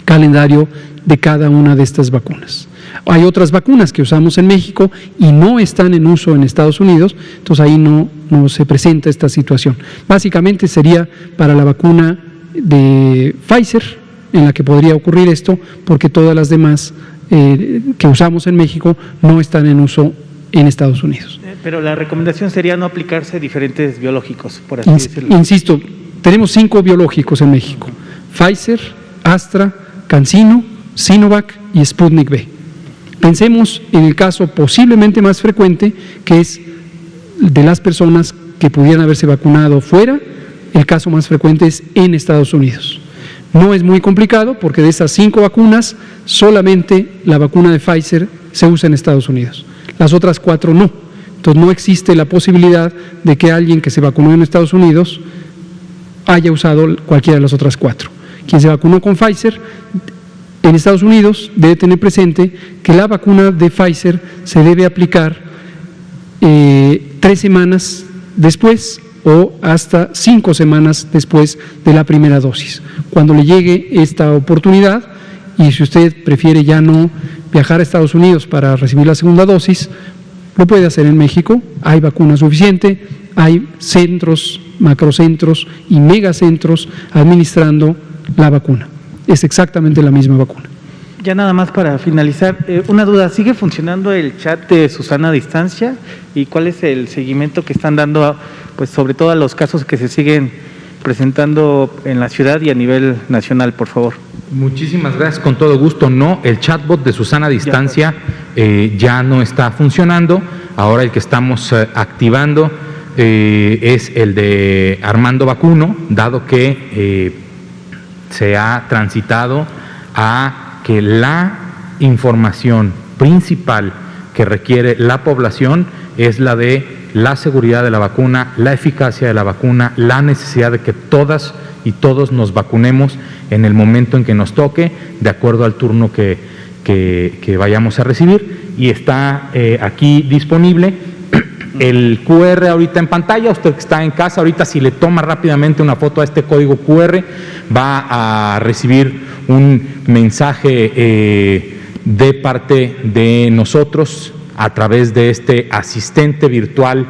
calendario de cada una de estas vacunas. Hay otras vacunas que usamos en México y no están en uso en Estados Unidos, entonces ahí no se presenta esta situación. Básicamente sería para la vacuna de Pfizer en la que podría ocurrir esto, porque todas las demás que usamos en México no están en uso en Estados Unidos. Pero la recomendación sería no aplicarse diferentes biológicos, por así decirlo. Insisto, tenemos 5 biológicos en México: Pfizer, Astra, CanSino, Sinovac y Sputnik V. Pensemos en el caso posiblemente más frecuente, que es de las personas que pudieran haberse vacunado fuera. El caso más frecuente es en Estados Unidos. No es muy complicado porque de esas 5 vacunas, solamente la vacuna de Pfizer se usa en Estados Unidos. Las otras 4 no. Entonces no existe la posibilidad de que alguien que se vacunó en Estados Unidos haya usado cualquiera de las otras 4. Quien se vacunó con Pfizer en Estados Unidos debe tener presente que la vacuna de Pfizer se debe aplicar 3 semanas después o hasta 5 semanas después de la primera dosis. Cuando le llegue esta oportunidad, y si usted prefiere ya no viajar a Estados Unidos para recibir la segunda dosis, lo puede hacer en México. Hay vacuna suficiente, hay centros, macrocentros y megacentros administrando la vacuna. Es exactamente la misma vacuna. Ya nada más para finalizar, una duda, ¿sigue funcionando el chat de Susana a distancia? ¿Y cuál es el seguimiento que están dando, pues sobre todo a los casos que se siguen presentando en la ciudad y a nivel nacional, por favor? Muchísimas gracias, con todo gusto. No, el chatbot de Susana a distancia ya no está funcionando. Ahora el que estamos activando es el de Armando Vacuno, dado que se ha transitado a que la información principal que requiere la población es la de la seguridad de la vacuna, la eficacia de la vacuna, la necesidad de que todas y todos nos vacunemos en el momento en que nos toque, de acuerdo al turno que vayamos a recibir, y está aquí disponible el QR ahorita en pantalla. Usted que está en casa, ahorita si le toma rápidamente una foto a este código QR, va a recibir un mensaje de parte de nosotros a través de este asistente virtual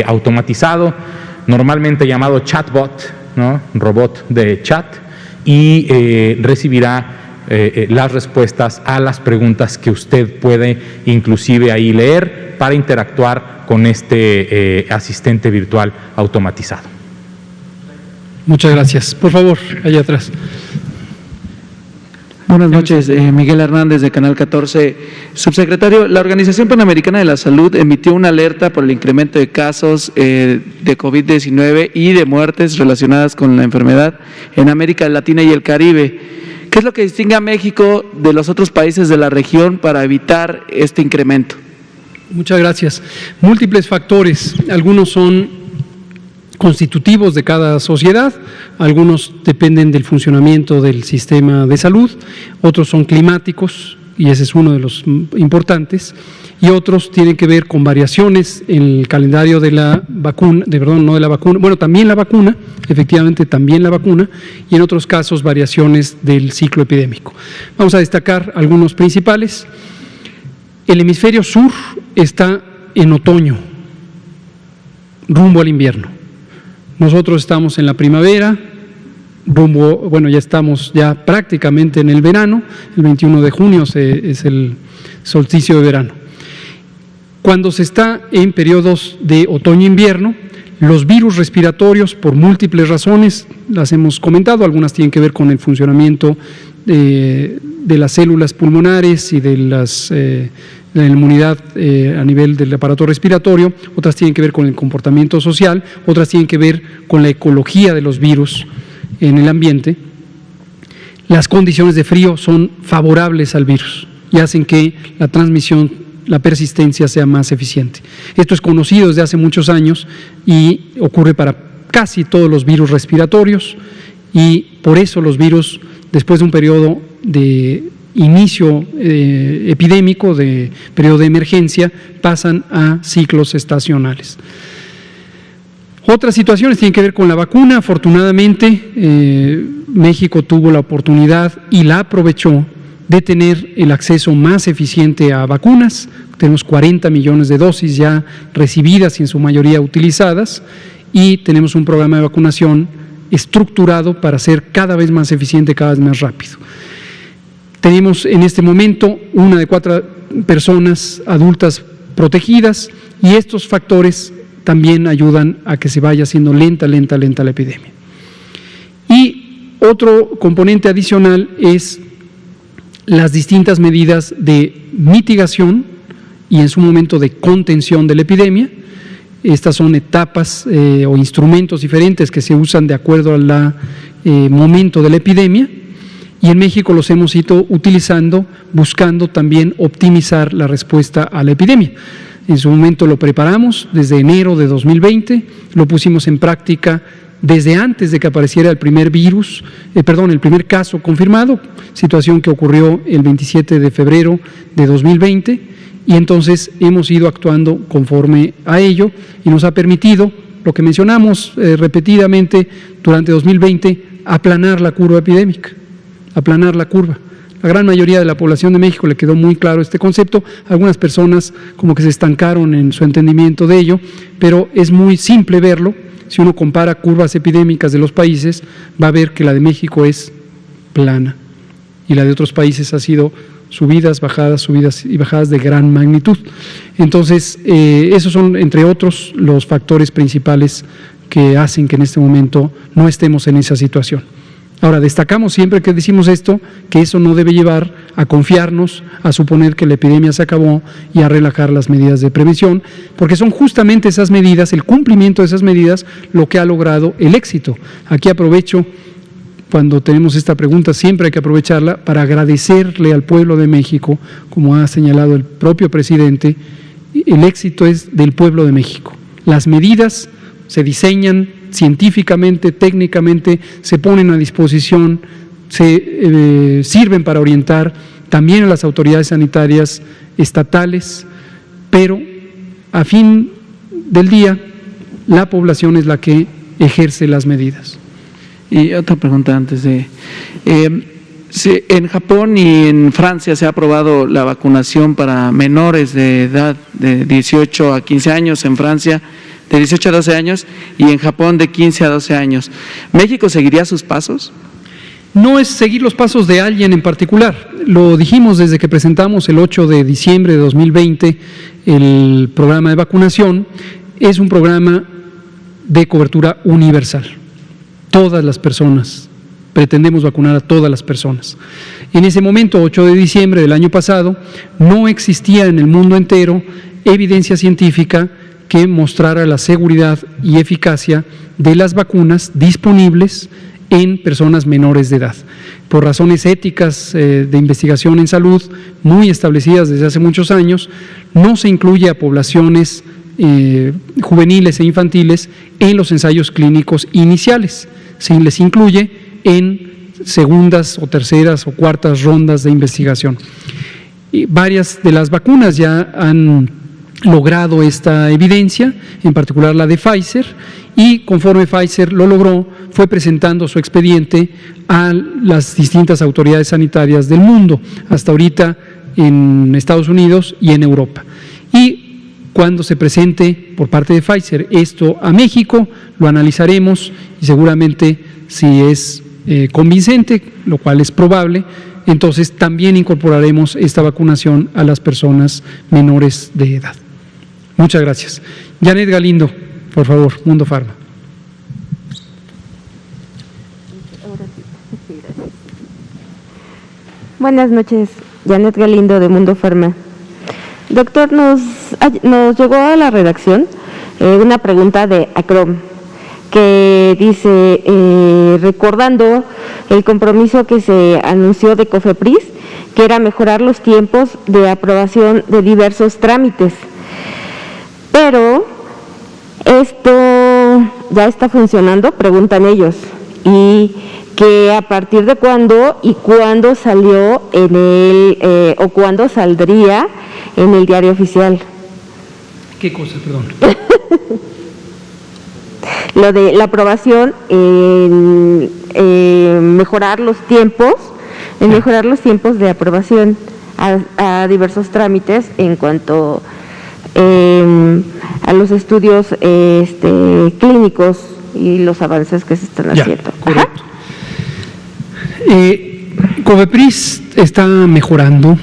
automatizado, normalmente llamado chatbot, ¿no? Robot de chat, y recibirá las respuestas a las preguntas que usted puede inclusive ahí leer para interactuar con este asistente virtual automatizado. Muchas gracias. Por favor, allá atrás. Buenas noches, Miguel Hernández de Canal 14. Subsecretario, la Organización Panamericana de la Salud emitió una alerta por el incremento de casos de COVID-19 y de muertes relacionadas con la enfermedad en América Latina y el Caribe. ¿Qué es lo que distingue a México de los otros países de la región para evitar este incremento? Muchas gracias. Múltiples factores. Algunos son constitutivos de cada sociedad, algunos dependen del funcionamiento del sistema de salud, otros son climáticos, y ese es uno de los importantes, y otros tienen que ver con variaciones en el calendario de la vacuna, también la vacuna, efectivamente también la vacuna, y en otros casos variaciones del ciclo epidémico. Vamos a destacar algunos principales. El hemisferio sur está en otoño, rumbo al invierno. Nosotros estamos en la primavera, ya estamos prácticamente en el verano. El 21 de junio es el solsticio de verano. Cuando se está en periodos de otoño-invierno, Los virus respiratorios, por múltiples razones, las hemos comentado, algunas tienen que ver con el funcionamiento de las células pulmonares y de la inmunidad a nivel del aparato respiratorio, otras tienen que ver con el comportamiento social, otras tienen que ver con la ecología de los virus en el ambiente. Las condiciones de frío son favorables al virus y hacen que la transmisión, la persistencia sea más eficiente. Esto es conocido desde hace muchos años y ocurre para casi todos los virus respiratorios, y por eso los virus, después de un periodo de inicio epidémico, de periodo de emergencia, pasan a ciclos estacionales. Otras situaciones tienen que ver con la vacuna. Afortunadamente, México tuvo la oportunidad y la aprovechó de tener el acceso más eficiente a vacunas. Tenemos 40 millones de dosis ya recibidas y en su mayoría utilizadas, y tenemos un programa de vacunación estructurado para ser cada vez más eficiente, cada vez más rápido. Tenemos en este momento 1 de 4 personas adultas protegidas, y estos factores también ayudan a que se vaya haciendo lenta la epidemia. Y otro componente adicional es las distintas medidas de mitigación y en su momento de contención de la epidemia. Estas son etapas o instrumentos diferentes que se usan de acuerdo al momento de la epidemia, y en México los hemos ido utilizando buscando también optimizar la respuesta a la epidemia. En su momento lo preparamos desde enero de 2020, lo pusimos en práctica desde antes de que apareciera el primer el primer caso confirmado, situación que ocurrió el 27 de febrero de 2020, y entonces hemos ido actuando conforme a ello, y nos ha permitido, lo que mencionamos repetidamente durante 2020, aplanar la curva epidémica, aplanar la curva. La gran mayoría de la población de México le quedó muy claro este concepto. Algunas personas como que se estancaron en su entendimiento de ello, pero es muy simple verlo. Si uno compara curvas epidémicas de los países, va a ver que la de México es plana y la de otros países ha sido subidas y bajadas de gran magnitud. Entonces, esos son, entre otros, los factores principales que hacen que en este momento no estemos en esa situación. Ahora, destacamos siempre que decimos esto, que eso no debe llevar a confiarnos, a suponer que la epidemia se acabó y a relajar las medidas de prevención, porque son justamente esas medidas, el cumplimiento de esas medidas, lo que ha logrado el éxito. Aquí aprovecho, cuando tenemos esta pregunta, siempre hay que aprovecharla para agradecerle al pueblo de México, como ha señalado el propio presidente, el éxito es del pueblo de México. Las medidas se diseñan científicamente, técnicamente, se ponen a disposición, se sirven para orientar también a las autoridades sanitarias estatales, pero a fin del día la población es la que ejerce las medidas. Y otra pregunta antes de... en Japón y en Francia se ha aprobado la vacunación para menores de edad de 18 a 15 años, en Francia de 18 a 12 años y en Japón de 15 a 12 años. ¿México seguiría sus pasos? No es seguir los pasos de alguien en particular. Lo dijimos desde que presentamos el 8 de diciembre de 2020 el programa de vacunación. Es un programa de cobertura universal. Todas las personas, pretendemos vacunar a todas las personas. En ese momento, 8 de diciembre del año pasado, no existía en el mundo entero evidencia científica que mostrara la seguridad y eficacia de las vacunas disponibles en personas menores de edad. Por razones éticas de investigación en salud muy establecidas desde hace muchos años, no se incluye a poblaciones juveniles e infantiles en los ensayos clínicos iniciales. Se les incluye en segundas o terceras o cuartas rondas de investigación. Y varias de las vacunas ya han logrado esta evidencia, en particular la de Pfizer, y conforme Pfizer lo logró, fue presentando su expediente a las distintas autoridades sanitarias del mundo, hasta ahorita en Estados Unidos y en Europa. Y cuando se presente por parte de Pfizer esto a México, lo analizaremos y seguramente si es convincente, lo cual es probable, entonces también incorporaremos esta vacunación a las personas menores de edad. Muchas gracias. Janet Galindo. por favor, Mundo Farma. Buenas noches, Janet Galindo de Mundo Farma. Doctor, nos llegó a la redacción una pregunta de Acrom que dice, recordando el compromiso que se anunció de COFEPRIS, que era mejorar los tiempos de aprobación de diversos trámites. Pero esto ya está funcionando, preguntan ellos, y que a partir de cuándo y cuándo salió en el o cuándo saldría en el Diario Oficial. ¿Qué cosa, perdón? Lo de la aprobación, mejorar los tiempos, mejorar los tiempos de aprobación a diversos trámites en cuanto a los estudios clínicos y los avances que se están haciendo. Correcto. COFEPRIS está mejorando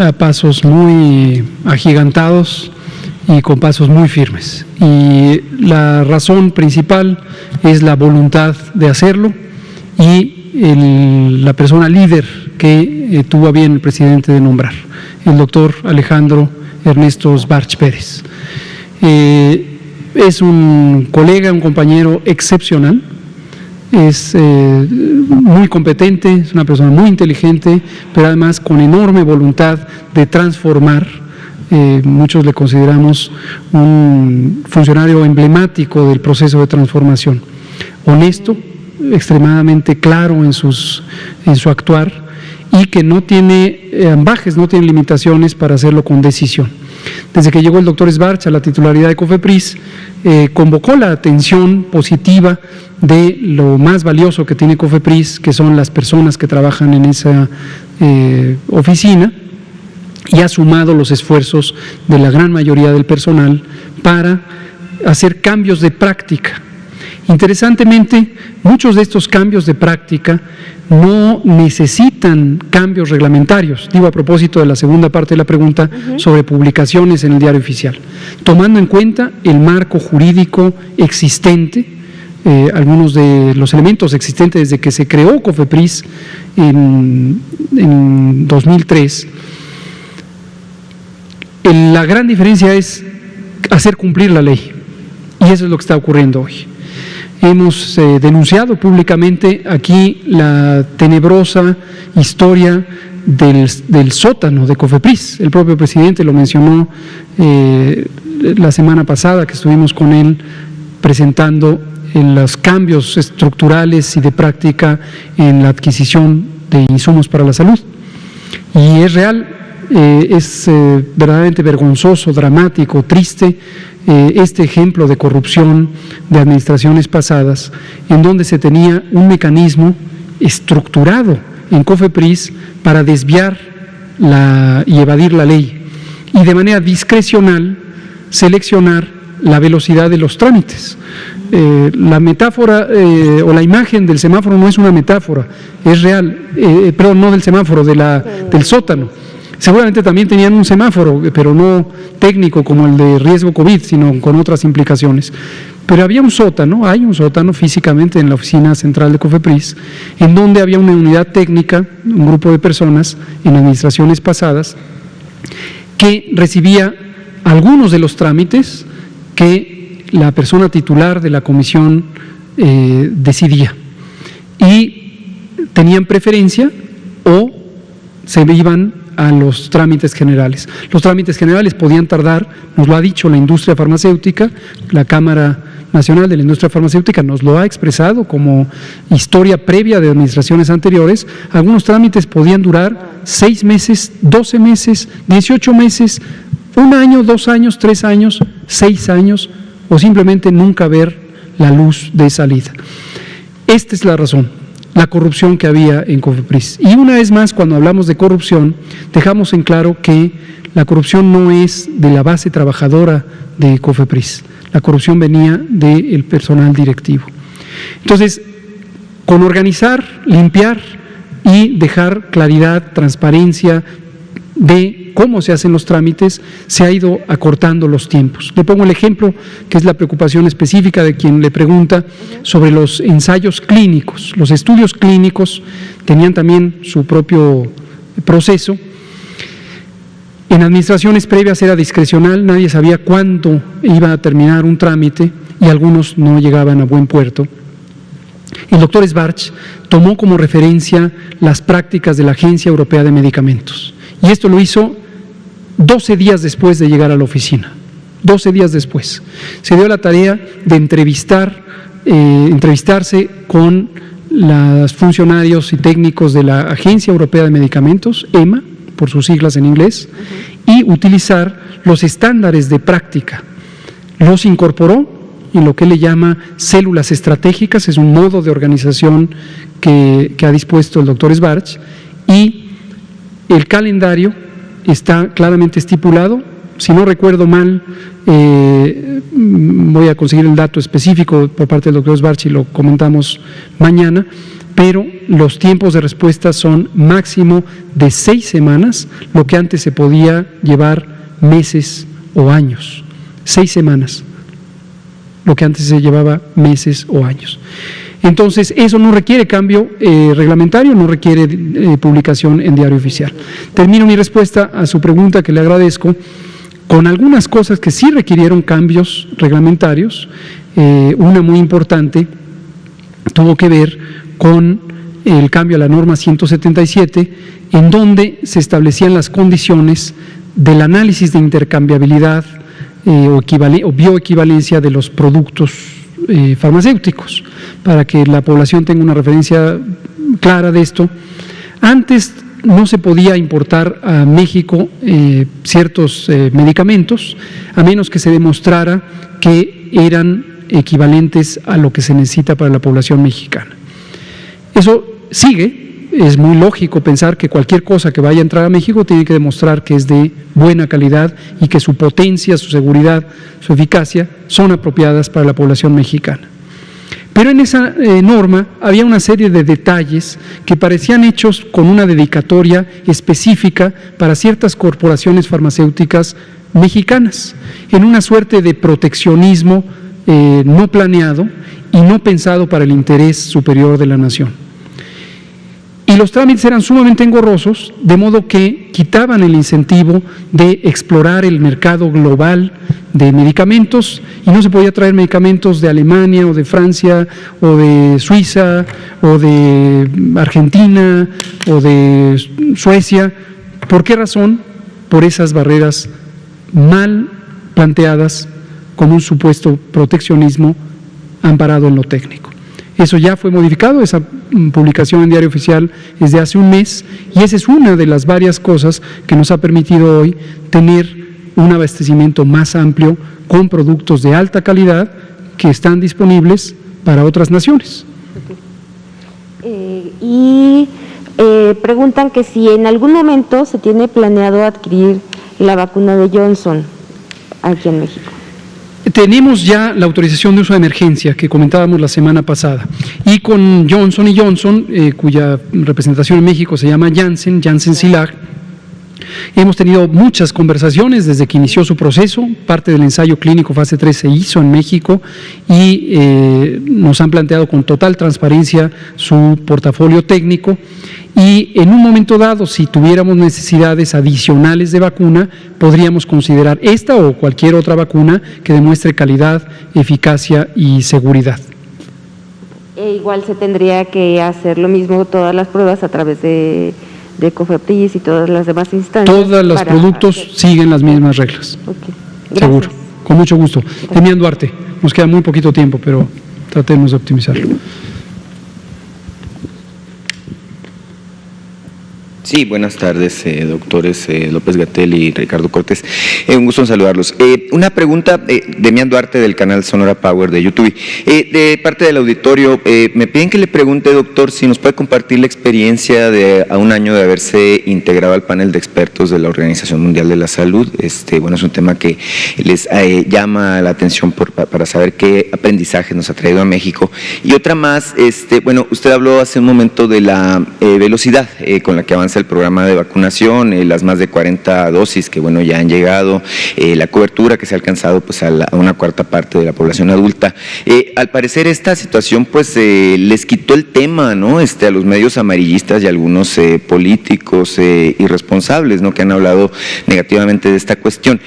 a pasos muy agigantados y con pasos muy firmes. Y la razón principal es la voluntad de hacerlo y la persona líder que tuvo a bien el presidente de nombrar, el doctor Alejandro Ernesto Sbarch Pérez. Es un colega, un compañero excepcional, es muy competente, es una persona muy inteligente, pero además con enorme voluntad de transformar. Muchos le consideramos un funcionario emblemático del proceso de transformación, honesto, extremadamente claro en su actuar y que no tiene ambajes, no tiene limitaciones para hacerlo con decisión. Desde que llegó el doctor Sbarch a la titularidad de COFEPRIS, convocó la atención positiva de lo más valioso que tiene COFEPRIS, que son las personas que trabajan en esa oficina, y ha sumado los esfuerzos de la gran mayoría del personal para hacer cambios de práctica. Interesantemente, muchos de estos cambios de práctica no necesitan cambios reglamentarios, digo a propósito de la segunda parte de la pregunta sobre publicaciones en el Diario Oficial, tomando en cuenta el marco jurídico existente, algunos de los elementos existentes desde que se creó COFEPRIS en 2003. La gran diferencia es hacer cumplir la ley, y eso es lo que está ocurriendo hoy. Hemos denunciado públicamente aquí la tenebrosa historia del sótano de COFEPRIS. El propio presidente lo mencionó la semana pasada que estuvimos con él presentando los cambios estructurales y de práctica en la adquisición de insumos para la salud. Y es real. Es verdaderamente vergonzoso, dramático, triste este ejemplo de corrupción de administraciones pasadas, en donde se tenía un mecanismo estructurado en COFEPRIS para desviar y evadir la ley y de manera discrecional seleccionar la velocidad de los trámites. La metáfora o la imagen del semáforo no es una metáfora, es real, perdón, no del semáforo, del sótano. Seguramente también tenían un semáforo, pero no técnico como el de riesgo COVID, sino con otras implicaciones. Pero había un sótano, hay un sótano físicamente en la oficina central de COFEPRIS, en donde había una unidad técnica, un grupo de personas en administraciones pasadas, que recibía algunos de los trámites que la persona titular de la comisión decidía. Y tenían preferencia o se iban a los trámites generales. Los trámites generales podían tardar, nos lo ha dicho la industria farmacéutica, la Cámara Nacional de la Industria Farmacéutica nos lo ha expresado como historia previa de administraciones anteriores. Algunos trámites podían durar 6 meses, 12 meses, 18 meses, 1 año, 2 años, 3 años, 6 años, o simplemente nunca ver la luz de salida. Esta es la razón. La corrupción que había en COFEPRIS. Y una vez más, cuando hablamos de corrupción, dejamos en claro que la corrupción no es de la base trabajadora de COFEPRIS. La corrupción venía del personal directivo. Entonces, con organizar, limpiar y dejar claridad, transparencia de cómo se hacen los trámites, se ha ido acortando los tiempos. Le pongo el ejemplo, que es la preocupación específica de quien le pregunta sobre los ensayos clínicos. Los estudios clínicos tenían también su propio proceso. En administraciones previas era discrecional, nadie sabía cuándo iba a terminar un trámite y algunos no llegaban a buen puerto. El doctor Schwartz tomó como referencia las prácticas de la Agencia Europea de Medicamentos y esto lo hizo 12 días después de llegar a la oficina. 12 días después. Se dio la tarea de entrevistarse con los funcionarios y técnicos de la Agencia Europea de Medicamentos, EMA, por sus siglas en inglés, y utilizar los estándares de práctica. Los incorporó en lo que él le llama células estratégicas, es un modo de organización que ha dispuesto el doctor Schwartz, y el calendario está claramente estipulado. Si no recuerdo mal, voy a conseguir el dato específico por parte del doctor Schwartz y lo comentamos mañana, pero los tiempos de respuesta son máximo de 6 semanas, lo que antes se podía llevar meses o años. 6 semanas, lo que antes se llevaba meses o años. Entonces, eso no requiere cambio reglamentario, no requiere publicación en Diario Oficial. Termino mi respuesta a su pregunta, que le agradezco, con algunas cosas que sí requirieron cambios reglamentarios. Una muy importante tuvo que ver con el cambio a la norma 177, en donde se establecían las condiciones del análisis de intercambiabilidad o bioequivalencia de los productos farmacéuticos, para que la población tenga una referencia clara de esto. Antes no se podía importar a México ciertos medicamentos, a menos que se demostrara que eran equivalentes a lo que se necesita para la población mexicana. Eso sigue, es muy lógico pensar que cualquier cosa que vaya a entrar a México tiene que demostrar que es de buena calidad y que su potencia, su seguridad, su eficacia son apropiadas para la población mexicana. Pero en esa norma había una serie de detalles que parecían hechos con una dedicatoria específica para ciertas corporaciones farmacéuticas mexicanas, en una suerte de proteccionismo no planeado y no pensado para el interés superior de la nación. Y los trámites eran sumamente engorrosos, de modo que quitaban el incentivo de explorar el mercado global de medicamentos, y no se podía traer medicamentos de Alemania o de Francia o de Suiza o de Argentina o de Suecia. ¿Por qué razón? Por esas barreras mal planteadas como un supuesto proteccionismo amparado en lo técnico. Eso ya fue modificado, esa publicación en Diario Oficial es de hace un mes, y esa es una de las varias cosas que nos ha permitido hoy tener un abastecimiento más amplio con productos de alta calidad que están disponibles para otras naciones. Preguntan que si en algún momento se tiene planeado adquirir la vacuna de Johnson aquí en México. Tenemos ya la autorización de uso de emergencia que comentábamos la semana pasada, y con Johnson & Johnson, cuya representación en México se llama Janssen Cilag, hemos tenido muchas conversaciones desde que inició su proceso. Parte del ensayo clínico fase 3 se hizo en México y nos han planteado con total transparencia su portafolio técnico. Y en un momento dado, si tuviéramos necesidades adicionales de vacuna, podríamos considerar esta o cualquier otra vacuna que demuestre calidad, eficacia y seguridad. Igual se tendría que hacer lo mismo, todas las pruebas a través de COFEPRIS y todas las demás instancias. Todos los productos siguen las mismas reglas. Okay. Seguro, con mucho gusto. Demián Duarte, nos queda muy poquito tiempo, pero tratemos de optimizarlo. Sí, buenas tardes, doctores López-Gatell y Ricardo Cortés. Un gusto en saludarlos. Una pregunta, Demián Duarte del canal Sonora Power de YouTube. De parte del auditorio, me piden que le pregunte, doctor, si nos puede compartir la experiencia de a un año de haberse integrado al panel de expertos de la Organización Mundial de la Salud. Bueno, es un tema que les llama la atención para saber qué aprendizaje nos ha traído a México. Y otra más, bueno, usted habló hace un momento de la velocidad con la que avanza avanza el programa de vacunación, las más de 40 dosis que bueno ya han llegado, la cobertura que se ha alcanzado pues a una cuarta parte de la población adulta. Al parecer esta situación pues les quitó el tema, ¿no? A los medios amarillistas y a algunos políticos irresponsables, ¿no? Que han hablado negativamente de esta cuestión.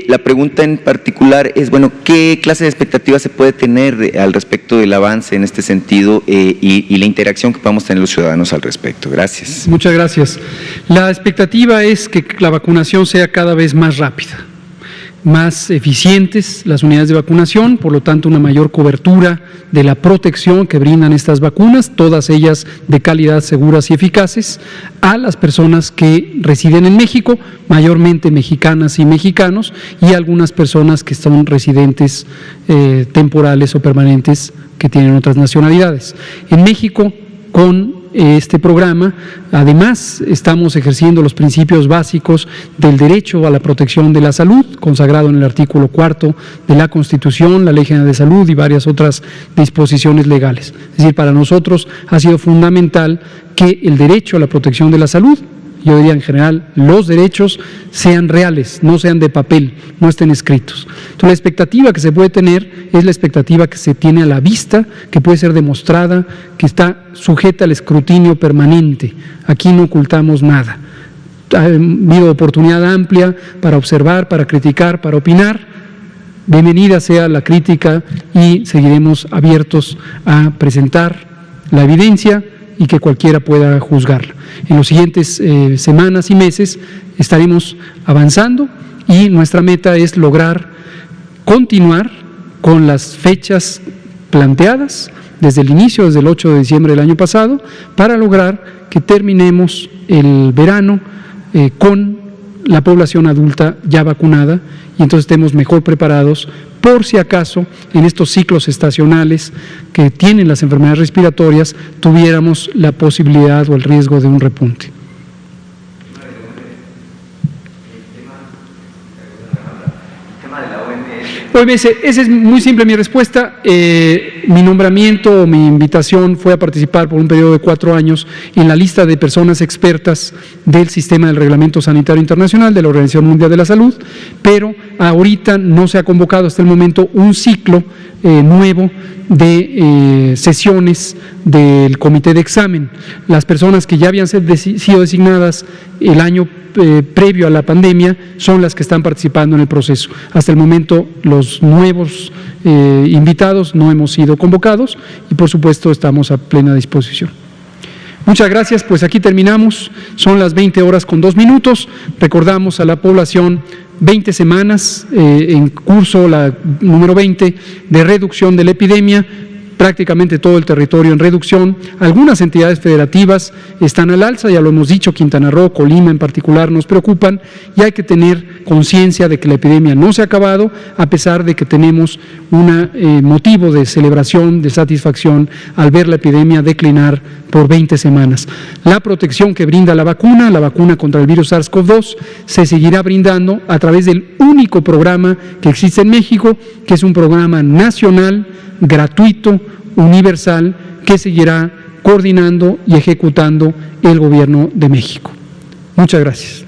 La pregunta en particular es, bueno, ¿qué clase de expectativas se puede tener al respecto del avance en este sentido y la interacción que podamos tener los ciudadanos al respecto? Gracias. Muchas gracias. La expectativa es que la vacunación sea cada vez más rápida, más eficientes las unidades de vacunación, por lo tanto una mayor cobertura de la protección que brindan estas vacunas, todas ellas de calidad, seguras y eficaces, a las personas que residen en México, mayormente mexicanas y mexicanos, y algunas personas que son residentes temporales o permanentes que tienen otras nacionalidades. En México, con este programa, además, estamos ejerciendo los principios básicos del derecho a la protección de la salud, consagrado en el artículo 4 de la Constitución, la Ley General de Salud y varias otras disposiciones legales. Es decir, para nosotros ha sido fundamental que el derecho a la protección de la salud, yo diría en general, los derechos sean reales, no sean de papel, no estén escritos. Entonces, la expectativa que se puede tener es la expectativa que se tiene a la vista, que puede ser demostrada, que está sujeta al escrutinio permanente. Aquí no ocultamos nada. Ha habido oportunidad amplia para observar, para criticar, para opinar. Bienvenida sea la crítica y seguiremos abiertos a presentar la evidencia y que cualquiera pueda juzgarla. En los siguientes semanas y meses estaremos avanzando y nuestra meta es lograr continuar con las fechas planteadas desde el inicio, desde el 8 de diciembre del año pasado, para lograr que terminemos el verano con la población adulta ya vacunada y entonces estemos mejor preparados por si acaso en estos ciclos estacionales que tienen las enfermedades respiratorias tuviéramos la posibilidad o el riesgo de un repunte. OMS, esa es muy simple mi respuesta. Mi nombramiento o mi invitación fue a participar por un periodo de 4 años en la lista de personas expertas del sistema del Reglamento Sanitario Internacional de la Organización Mundial de la Salud, pero ahorita no se ha convocado hasta el momento un ciclo nuevo de sesiones del comité de examen. Las personas que ya habían sido designadas el año previo a la pandemia son las que están participando en el proceso. Hasta el momento los nuevos invitados no hemos sido convocados y por supuesto estamos a plena disposición. Muchas gracias, pues aquí terminamos, son las 20:02. Recordamos a la población 20 semanas en curso, la número 20 de reducción de la epidemia, prácticamente todo el territorio en reducción. Algunas entidades federativas están al alza, ya lo hemos dicho, Quintana Roo, Colima en particular nos preocupan y hay que tener conciencia de que la epidemia no se ha acabado, a pesar de que tenemos un motivo de celebración, de satisfacción al ver la epidemia declinar por 20 semanas. La protección que brinda la vacuna contra el virus SARS-CoV-2, se seguirá brindando a través del único programa que existe en México, que es un programa nacional, gratuito, universal, que seguirá coordinando y ejecutando el Gobierno de México. Muchas gracias.